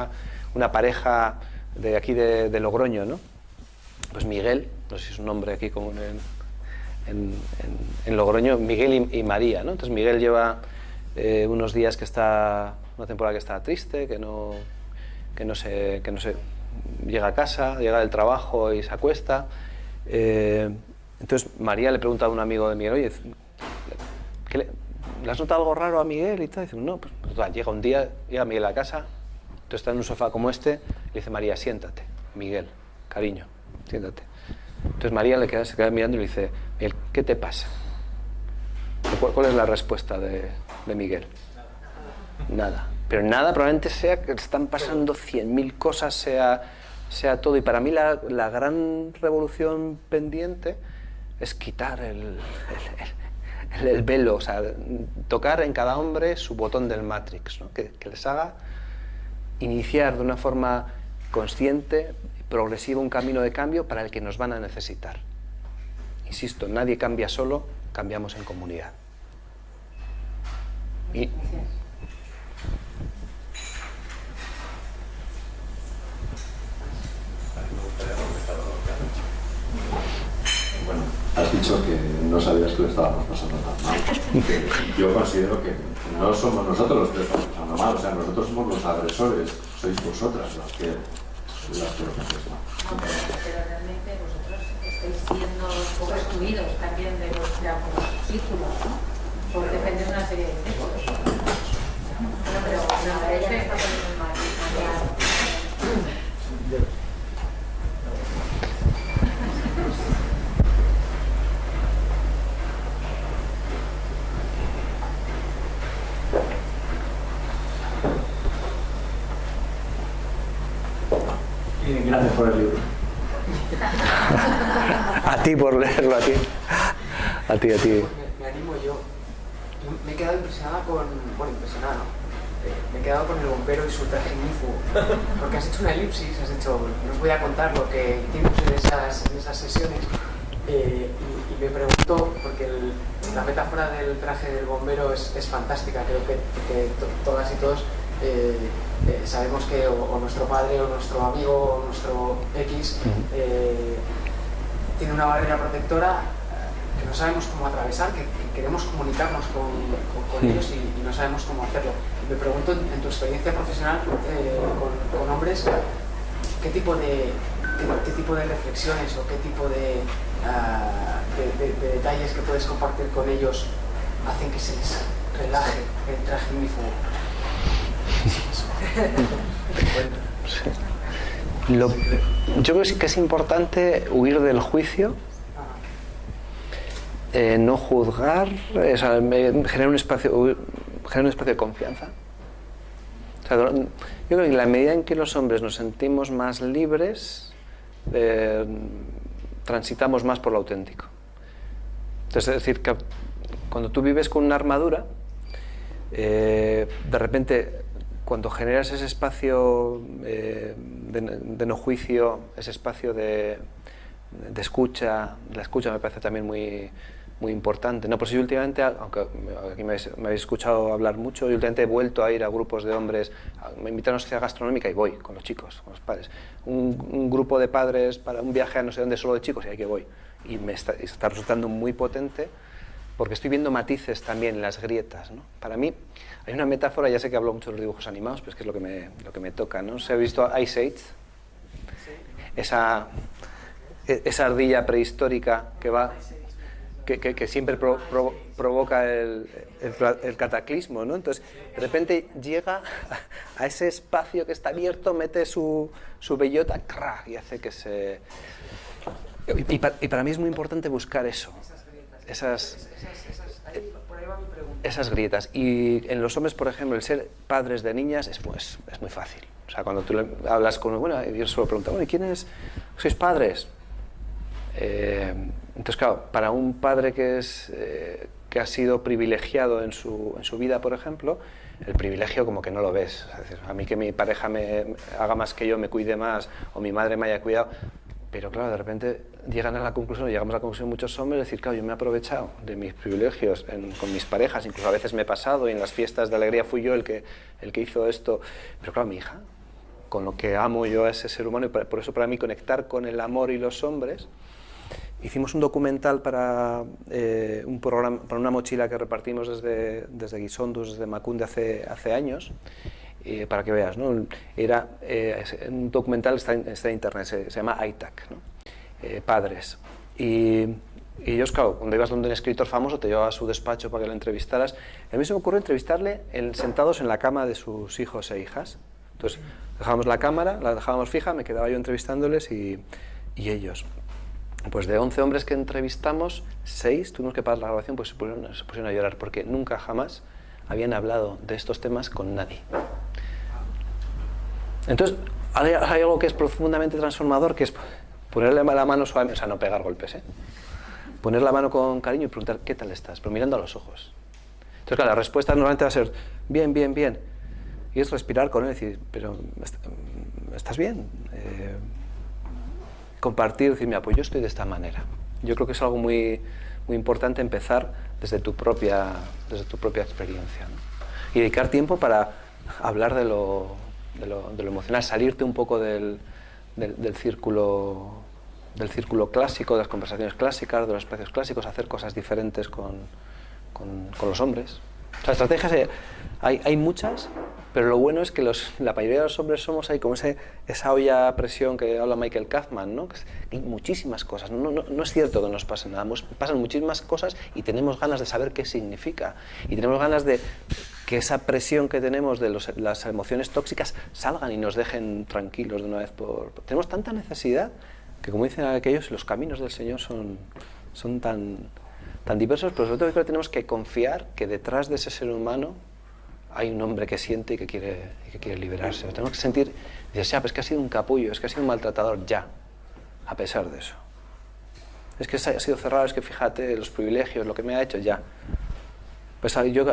una pareja de aquí de Logroño, ¿no? Pues Miguel, no sé si es un nombre aquí común en Logroño, Miguel y María, ¿no? Entonces Miguel lleva unos días una temporada que está triste, que no se llega a casa, llega del trabajo y se acuesta. Entonces María le pregunta a un amigo de Miguel, oye, ¿le has notado algo raro a Miguel? Y tal. Dice, no, pues llega un día, llega Miguel a casa, entonces está en un sofá como este, y le dice, María, siéntate. Miguel, cariño, siéntate. Entonces María se queda mirando y le dice, Miguel, ¿qué te pasa? ¿Cuál es la respuesta de Miguel? Nada. Pero nada probablemente sea que están pasando 100.000 cosas, sea todo. Y para mí la gran revolución pendiente es quitar el velo, o sea, tocar en cada hombre su botón del Matrix, ¿no? Que les haga iniciar de una forma consciente, progresiva, un camino de cambio para el que nos van a necesitar. Insisto, nadie cambia solo, cambiamos en comunidad. Y bueno, has dicho que no sabías que lo estábamos pasando tan mal. Yo considero que no somos nosotros los que lo estamos pasando mal, o sea, nosotros somos los agresores, sois vosotras las que lo hacéis mal. No, pero realmente vosotros estáis siendo un poco excluidos también de los círculos, ¿no? Por defender una serie de derechos. Bueno, pero nada, ella está poniendo mal. Gracias por el libro. A ti por leerlo, a ti. A ti. Me animo yo. Me he quedado impresionada me he quedado con el bombero y su traje ignífugo, porque has hecho una elipsis, no os voy a contar lo que hicimos en esas sesiones, y me pregunto, porque la metáfora del traje del bombero es fantástica, creo que todas y todos sabemos que o nuestro padre o nuestro amigo o nuestro X tiene una barrera protectora que no sabemos cómo atravesar, que queremos comunicarnos con ellos y no sabemos cómo hacerlo. Y me pregunto, en tu experiencia profesional con hombres, ¿qué tipo de reflexiones o qué tipo de detalles que puedes compartir con ellos hacen que se les relaje el traje ignífugo? Sí. Yo creo que es importante huir del juicio, no juzgar, o sea, generar un espacio de confianza. O sea, yo creo que en la medida en que los hombres nos sentimos más libres, transitamos más por lo auténtico. Entonces, es decir, que cuando tú vives con una armadura, de repente, cuando generas ese espacio de no juicio, ese espacio de escucha, la escucha me parece también muy importante. No, pues yo últimamente, aunque aquí me habéis escuchado hablar mucho, yo últimamente he vuelto a ir a grupos de hombres, me invitan a una sociedad gastronómica y voy con los chicos, con los padres. Un grupo de padres para un viaje a no sé dónde solo de chicos y ahí que voy. Y me está resultando muy potente porque estoy viendo matices también en las grietas, ¿no? Para mí hay una metáfora, ya sé que hablo mucho de los dibujos animados, pero es que es lo que me toca, ¿no? ¿Se ha visto Ice Age? Esa ardilla prehistórica que va... Que siempre provoca el cataclismo, ¿no? Entonces, de repente llega a ese espacio que está abierto, mete su bellota ¡crack! Y hace que se... Y para mí es muy importante buscar eso, esas grietas. Y en los hombres, por ejemplo, el ser padres de niñas es muy fácil. O sea, cuando tú hablas con... Bueno, yo solo pregunto, bueno, ¿y quiénes sois padres? Entonces, claro, para un padre que ha sido privilegiado en su vida, por ejemplo, el privilegio como que no lo ves. Es decir, a mí que mi pareja me haga más que yo, me cuide más, o mi madre me haya cuidado. Pero claro, de repente llegamos a la conclusión muchos hombres, de decir, claro, yo me he aprovechado de mis privilegios con mis parejas, incluso a veces me he pasado y en las fiestas de alegría fui yo el que hizo esto. Pero claro, mi hija, con lo que amo yo a ese ser humano, y por eso para mí conectar con el amor y los hombres. Hicimos un documental para un programa, para una mochila que repartimos desde Guisondus, desde Macunde hace años, para que veas, ¿no? Era un documental, está en internet, se llama ITAC, ¿no? Padres. Y ellos, claro, cuando ibas donde un escritor famoso te llevaba a su despacho para que lo entrevistaras. A mí se me ocurrió entrevistarle sentados en la cama de sus hijos e hijas. Entonces dejábamos la cámara, la dejábamos fija, me quedaba yo entrevistándoles y ellos. Pues de 11 hombres que entrevistamos, 6 tuvimos que parar la grabación pues se pusieron a llorar porque nunca jamás habían hablado de estos temas con nadie. Entonces hay algo que es profundamente transformador, que es ponerle la mano suave, o sea, no pegar golpes, poner la mano con cariño y preguntar ¿qué tal estás? Pero mirando a los ojos. Entonces claro, la respuesta normalmente va a ser bien, bien, bien, y es respirar con él y decir, pero ¿estás bien? Compartir, decir, mira, pues yo estoy de esta manera. Yo creo que es algo muy, muy importante empezar desde tu propia experiencia, ¿no? Y dedicar tiempo para hablar de lo emocional, salirte un poco del círculo clásico, de las conversaciones clásicas, de los espacios clásicos, hacer cosas diferentes con los hombres. O sea, estrategias hay muchas, pero lo bueno es que la mayoría de los hombres somos ahí como esa olla a presión que habla Michael Kaufman, ¿no? Hay muchísimas cosas, no es cierto que nos pase nada, pasan muchísimas cosas y tenemos ganas de saber qué significa y tenemos ganas de que esa presión que tenemos de las emociones tóxicas salgan y nos dejen tranquilos de una vez Tenemos tanta necesidad que, como dicen aquellos, los caminos del Señor son tan diversos, pero sobre todo creo que tenemos que confiar que detrás de ese ser humano hay un hombre que siente y que quiere liberarse. Tenemos que sentir, dices, pues que ha sido un capullo, es que ha sido un maltratador, ya, a pesar de eso. Es que ha sido cerrado, es que fíjate, los privilegios, lo que me ha hecho, ya. Pues yo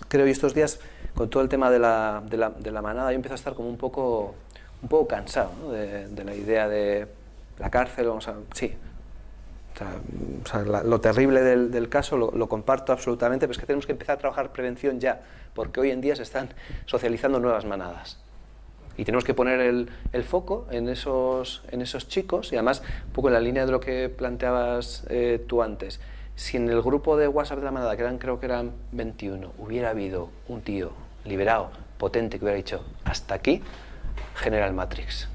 creo que estos días, con todo el tema de la manada, yo empiezo a estar como un poco cansado, ¿no? de la idea de la cárcel, sí. O sea, lo terrible del caso lo comparto absolutamente, pero es que tenemos que empezar a trabajar prevención ya, porque hoy en día se están socializando nuevas manadas y tenemos que poner el foco en esos chicos. Y además, un poco en la línea de lo que planteabas tú antes, si en el grupo de WhatsApp de la manada, creo que eran 21, hubiera habido un tío liberado, potente, que hubiera dicho hasta aquí, genera el Matrix,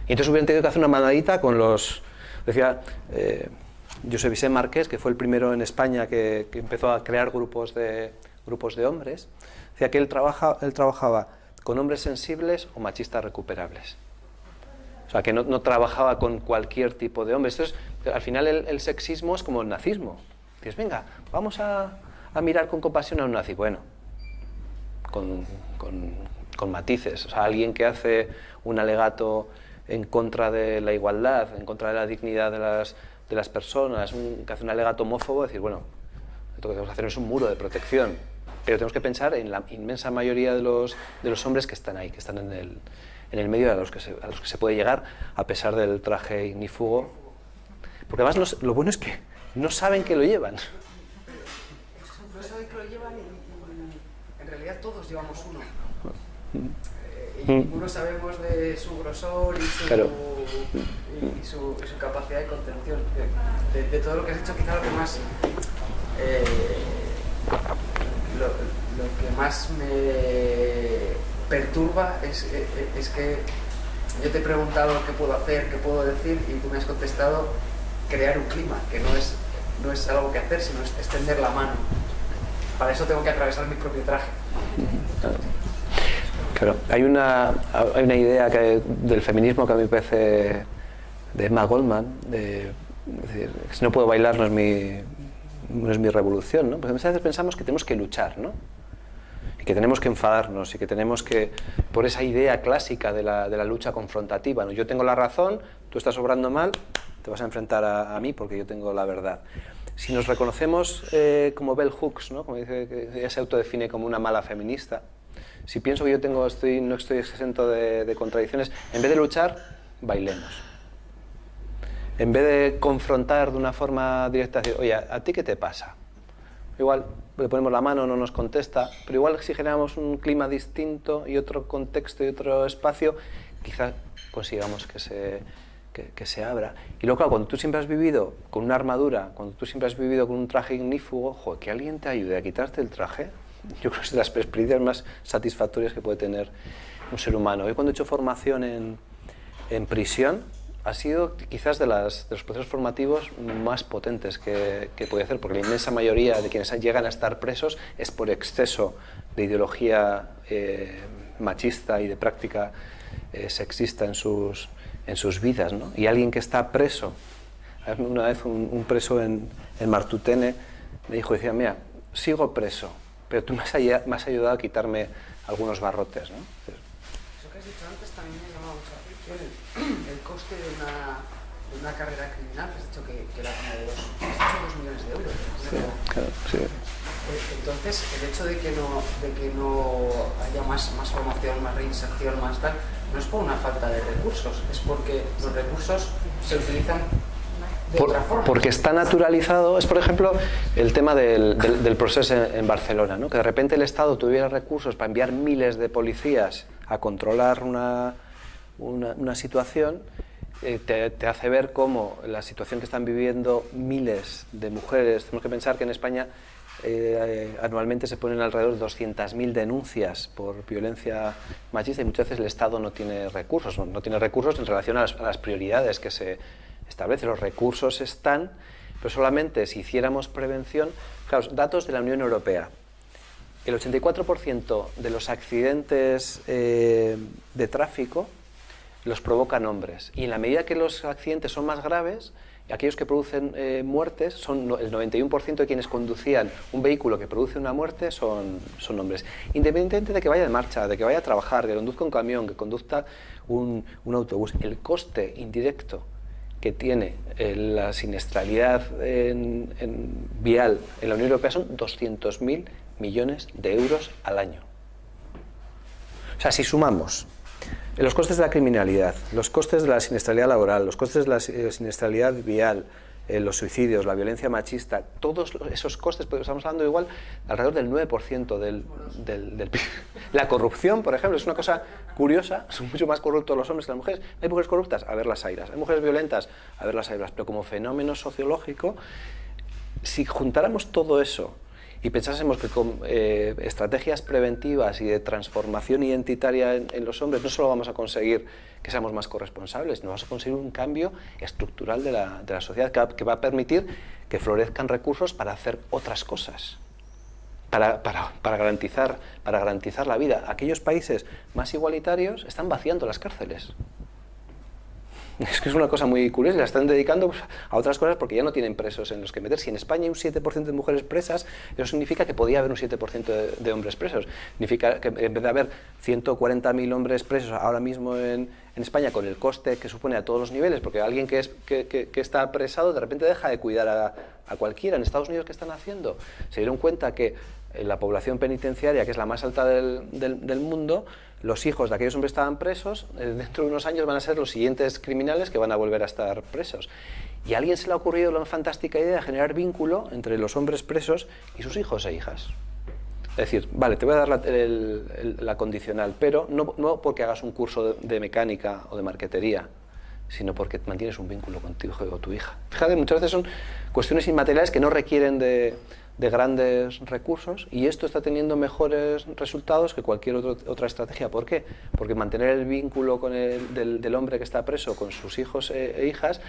y entonces hubieran tenido que hacer una manadita con los... Decía José Vicente Márquez, que fue el primero en España que empezó a crear grupos de grupos de hombres, decía que él trabajaba con hombres sensibles o machistas recuperables. O sea, que no trabajaba con cualquier tipo de hombres. Entonces, al final el sexismo es como el nazismo. Dices, venga, vamos a mirar con compasión a un nazi. Bueno, con matices. O sea, alguien que hace un alegato en contra de la igualdad, en contra de la dignidad de las personas, que hace un alegato homófobo, decir, bueno, lo que tenemos que hacer es un muro de protección. Pero tenemos que pensar en la inmensa mayoría de los hombres que están ahí, que están en el medio a los que se puede llegar, a pesar del traje ignífugo. Porque además lo bueno es que no saben que lo llevan. No saben que lo llevan y en realidad todos llevamos uno. Y ninguno sabemos de su grosor y su capacidad de contención. De todo lo que has hecho, quizá lo que más... lo que más me perturba es que yo te he preguntado qué puedo hacer, qué puedo decir, y tú me has contestado crear un clima, que no es algo que hacer, sino es extender la mano. Para eso tengo que atravesar mi propio traje. Claro, hay una idea del feminismo que a mí me parece de Emma Goldman, es decir, si no puedo bailar no es mi revolución, ¿no? Porque muchas veces pensamos que tenemos que luchar, ¿no? Y que tenemos que enfadarnos y que tenemos que, por esa idea clásica de la lucha confrontativa, ¿no? Yo tengo la razón, tú estás obrando mal, te vas a enfrentar a mí porque yo tengo la verdad. Si nos reconocemos como Bell Hooks, ¿no? Como dice, que ella se autodefine como una mala feminista, si pienso que yo no estoy exento de contradicciones, en vez de luchar, bailemos. En vez de confrontar de una forma directa, decir, oye, ¿a ti qué te pasa? Igual le ponemos la mano, no nos contesta, pero igual si generamos un clima distinto y otro contexto y otro espacio, quizás consigamos que se abra. Y luego, claro, cuando tú siempre has vivido con una armadura, cuando tú siempre has vivido con un traje ignífugo, joder, que alguien te ayude a quitarte el traje, yo creo que es de las experiencias más satisfactorias que puede tener un ser humano. Hoy cuando he hecho formación en prisión, ha sido quizás de los procesos formativos más potentes que puede hacer, porque la inmensa mayoría de quienes llegan a estar presos es por exceso de ideología machista y de práctica sexista en sus vidas, ¿no? Y alguien que está preso, una vez un preso en Martutene me dijo, decía, mira, sigo preso, pero tú me has ayudado a quitarme algunos barrotes, ¿no? Eso que has dicho antes también me ha llamado mucho la atención, el coste de una carrera criminal, que has dicho que era como de 2 millones de euros. Sí, claro, sí. Entonces, el hecho de que no haya más formación, más reinserción, más tal, no es por una falta de recursos, es porque los recursos se utilizan de otra forma. Porque está naturalizado, es por ejemplo el tema del proceso en Barcelona, ¿no? Que de repente el Estado tuviera recursos para enviar miles de policías a controlar una situación, te hace ver cómo la situación que están viviendo miles de mujeres. Tenemos que pensar que en España anualmente se ponen alrededor de 200.000 denuncias por violencia machista y muchas veces el Estado no tiene recursos en relación a las prioridades que se establecen. Los recursos están, pero solamente si hiciéramos prevención. Claro, datos de la Unión Europea. El 84% de los accidentes de tráfico los provocan hombres, y en la medida que los accidentes son más graves, aquellos que producen muertes, son el 91% de quienes conducían un vehículo que produce una muerte son hombres. Independientemente de que vaya de marcha, de que vaya a trabajar, que conduzca un camión, que conduzca un autobús, el coste indirecto que tiene la siniestralidad vial en la Unión Europea son 200.000 millones de euros al año. O sea, si sumamos los costes de la criminalidad, los costes de la siniestralidad laboral, los costes de la siniestralidad vial, los suicidios, la violencia machista, todos esos costes, porque estamos hablando igual alrededor del 9% del PIB. La corrupción, por ejemplo, es una cosa curiosa, son mucho más corruptos los hombres que las mujeres. ¿Hay mujeres corruptas? A ver las haylas. ¿Hay mujeres violentas? A ver las haylas. Pero como fenómeno sociológico, si juntáramos todo eso y pensásemos que con estrategias preventivas y de transformación identitaria en los hombres no solo vamos a conseguir que seamos más corresponsables, sino vamos a conseguir un cambio estructural de la sociedad que va a permitir que florezcan recursos para hacer otras cosas. para garantizar la vida. Aquellos países más igualitarios están vaciando las cárceles. Es que es una cosa muy curiosa, la están dedicando a otras cosas porque ya no tienen presos en los que meter. Si en España hay un 7% de mujeres presas, eso significa que podía haber un 7% de hombres presos. Significa que en vez de haber 140.000 hombres presos ahora mismo en España, con el coste que supone a todos los niveles, porque alguien que está apresado de repente deja de cuidar a cualquiera. En Estados Unidos, ¿qué están haciendo? Se dieron cuenta que la población penitenciaria, que es la más alta del mundo, los hijos de aquellos hombres que estaban presos, dentro de unos años van a ser los siguientes criminales que van a volver a estar presos. Y a alguien se le ha ocurrido la fantástica idea de generar vínculo entre los hombres presos y sus hijos e hijas. Es decir, vale, te voy a dar la condicional, pero no porque hagas un curso de mecánica o de marquetería, sino porque mantienes un vínculo con tu hijo o tu hija. Fíjate, muchas veces son cuestiones inmateriales que no requieren de grandes recursos, y esto está teniendo mejores resultados que cualquier otra estrategia. ¿Por qué? Porque mantener el vínculo del hombre que está preso con sus hijos e hijas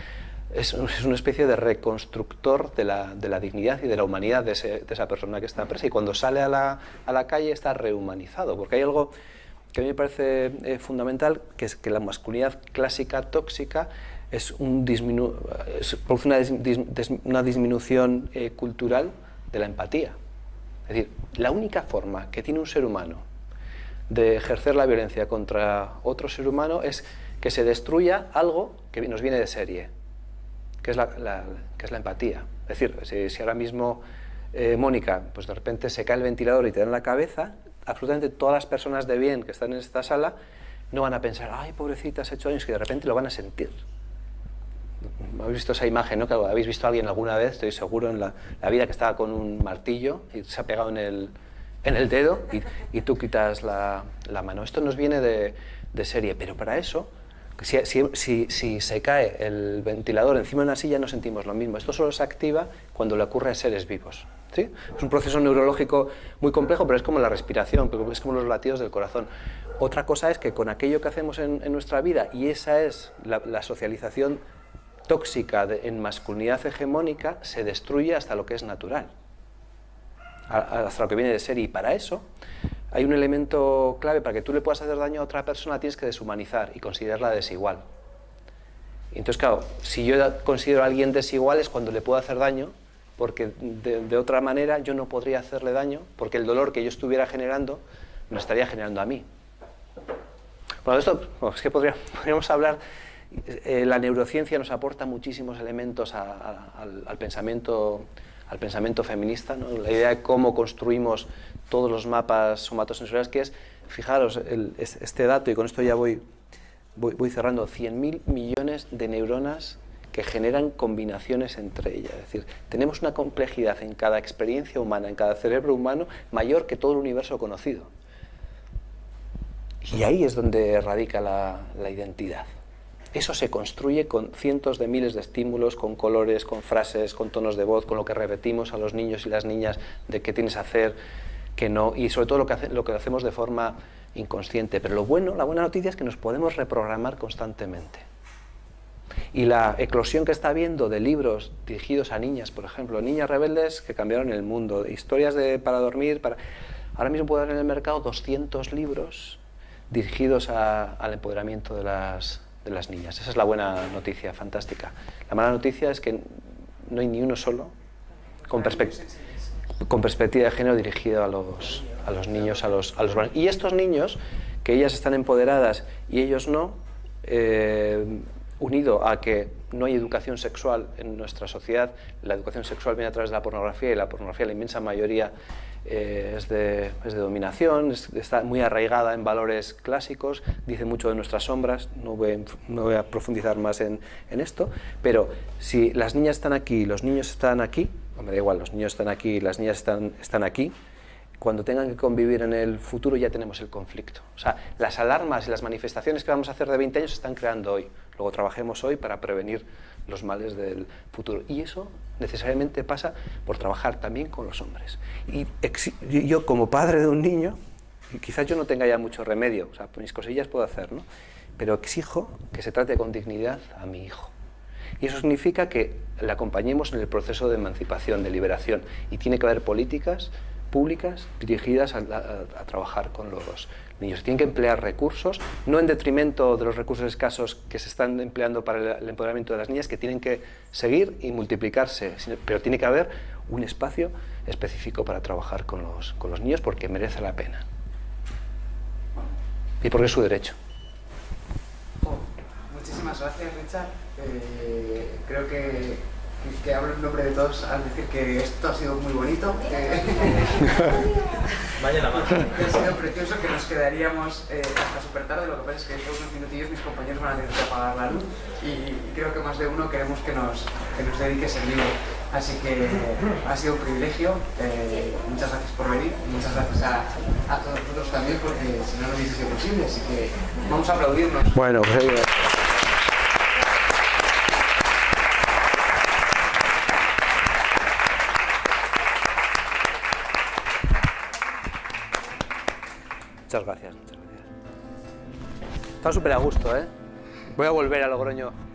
es una especie de reconstructor de la dignidad y de la humanidad de esa persona que está presa, y cuando sale a la calle está rehumanizado, porque hay algo que a mí me parece fundamental, que es que la masculinidad clásica tóxica produce una disminución cultural de la empatía. Es decir, la única forma que tiene un ser humano de ejercer la violencia contra otro ser humano es que se destruya algo que nos viene de serie, que es la empatía. Es decir, si ahora mismo, Mónica, pues de repente se cae el ventilador y te da en la cabeza, absolutamente todas las personas de bien que están en esta sala no van a pensar, ay, pobrecita, has hecho años, que de repente lo van a sentir. Habéis visto esa imagen, ¿no? Que habéis visto a alguien alguna vez, estoy seguro, en la vida, que estaba con un martillo y se ha pegado en el dedo y tú quitas la mano. Esto nos viene de serie, pero para eso, si se cae el ventilador encima de una silla, no sentimos lo mismo. Esto solo se activa cuando le ocurre a seres vivos, ¿sí? Es un proceso neurológico muy complejo, pero es como la respiración, es como los latidos del corazón. Otra cosa es que con aquello que hacemos en nuestra vida, y esa es la socialización tóxica en masculinidad hegemónica, se destruye hasta lo que es natural, hasta lo que viene de serie. Y para eso hay un elemento clave: para que tú le puedas hacer daño a otra persona tienes que deshumanizar y considerarla desigual. Y entonces, claro, si yo considero a alguien desigual es cuando le puedo hacer daño, porque de otra manera yo no podría hacerle daño, porque el dolor que yo estuviera generando me lo estaría generando a mí. Bueno, esto es que podríamos hablar. La neurociencia nos aporta muchísimos elementos al pensamiento feminista, ¿no? La idea de cómo construimos todos los mapas somatosensoriales, que es, fijaros, este dato, y con esto ya voy cerrando, 100.000 millones de neuronas que generan combinaciones entre ellas. Es decir, tenemos una complejidad en cada experiencia humana, en cada cerebro humano, mayor que todo el universo conocido. Y ahí es donde radica la identidad. Eso se construye con cientos de miles de estímulos, con colores, con frases, con tonos de voz, con lo que repetimos a los niños y las niñas de qué tienes que hacer, qué no, y sobre todo lo que hacemos de forma inconsciente. Pero la buena noticia es que nos podemos reprogramar constantemente. Y la eclosión que está habiendo de libros dirigidos a niñas, por ejemplo, niñas rebeldes que cambiaron el mundo, historias para dormir, ahora mismo puede haber en el mercado 200 libros dirigidos al empoderamiento de las niñas. Esa es la buena noticia, fantástica. La mala noticia es que no hay ni uno solo con perspectiva de género dirigido a los niños, a los varones. Y estos niños, que ellas están empoderadas y ellos no, unido a que no hay educación sexual en nuestra sociedad, la educación sexual viene a través de la pornografía, y la pornografía, la inmensa mayoría, es de dominación, está muy arraigada en valores clásicos, dice mucho de nuestras sombras. No voy a profundizar más en esto, pero si las niñas están aquí, los niños están aquí, me da igual, los niños están aquí, las niñas están aquí, cuando tengan que convivir en el futuro ya tenemos el conflicto. O sea, las alarmas y las manifestaciones que vamos a hacer de 20 años se están creando hoy. Luego trabajemos hoy para prevenir los males del futuro. Y eso necesariamente pasa por trabajar también con los hombres. Y yo, como padre de un niño, y quizás yo no tenga ya mucho remedio, o sea, mis cosillas puedo hacer, ¿no? Pero exijo que se trate con dignidad a mi hijo. Y eso significa que le acompañemos en el proceso de emancipación, de liberación. Y tiene que haber políticas públicas dirigidas a trabajar con los niños. Tienen que emplear recursos, no en detrimento de los recursos escasos que se están empleando para el empoderamiento de las niñas, que tienen que seguir y multiplicarse, pero tiene que haber un espacio específico para trabajar con los niños porque merece la pena. Y porque es su derecho. Muchísimas gracias, Richard. Creo que hablo en nombre de todos al decir que esto ha sido muy bonito. Vaya la mano. Que ha sido precioso, que nos quedaríamos hasta súper tarde. Lo que pasa es que en unos minutillos mis compañeros van a tener que apagar la luz y creo que más de uno queremos que nos dediques el libro. Así que ha sido un privilegio. Muchas gracias por venir. Muchas gracias a todos vosotros también, porque si no, no hubiese sido posible. Así que vamos a aplaudirnos. Bueno, pues, muchas gracias. Está súper a gusto, ¿eh? Voy a volver a Logroño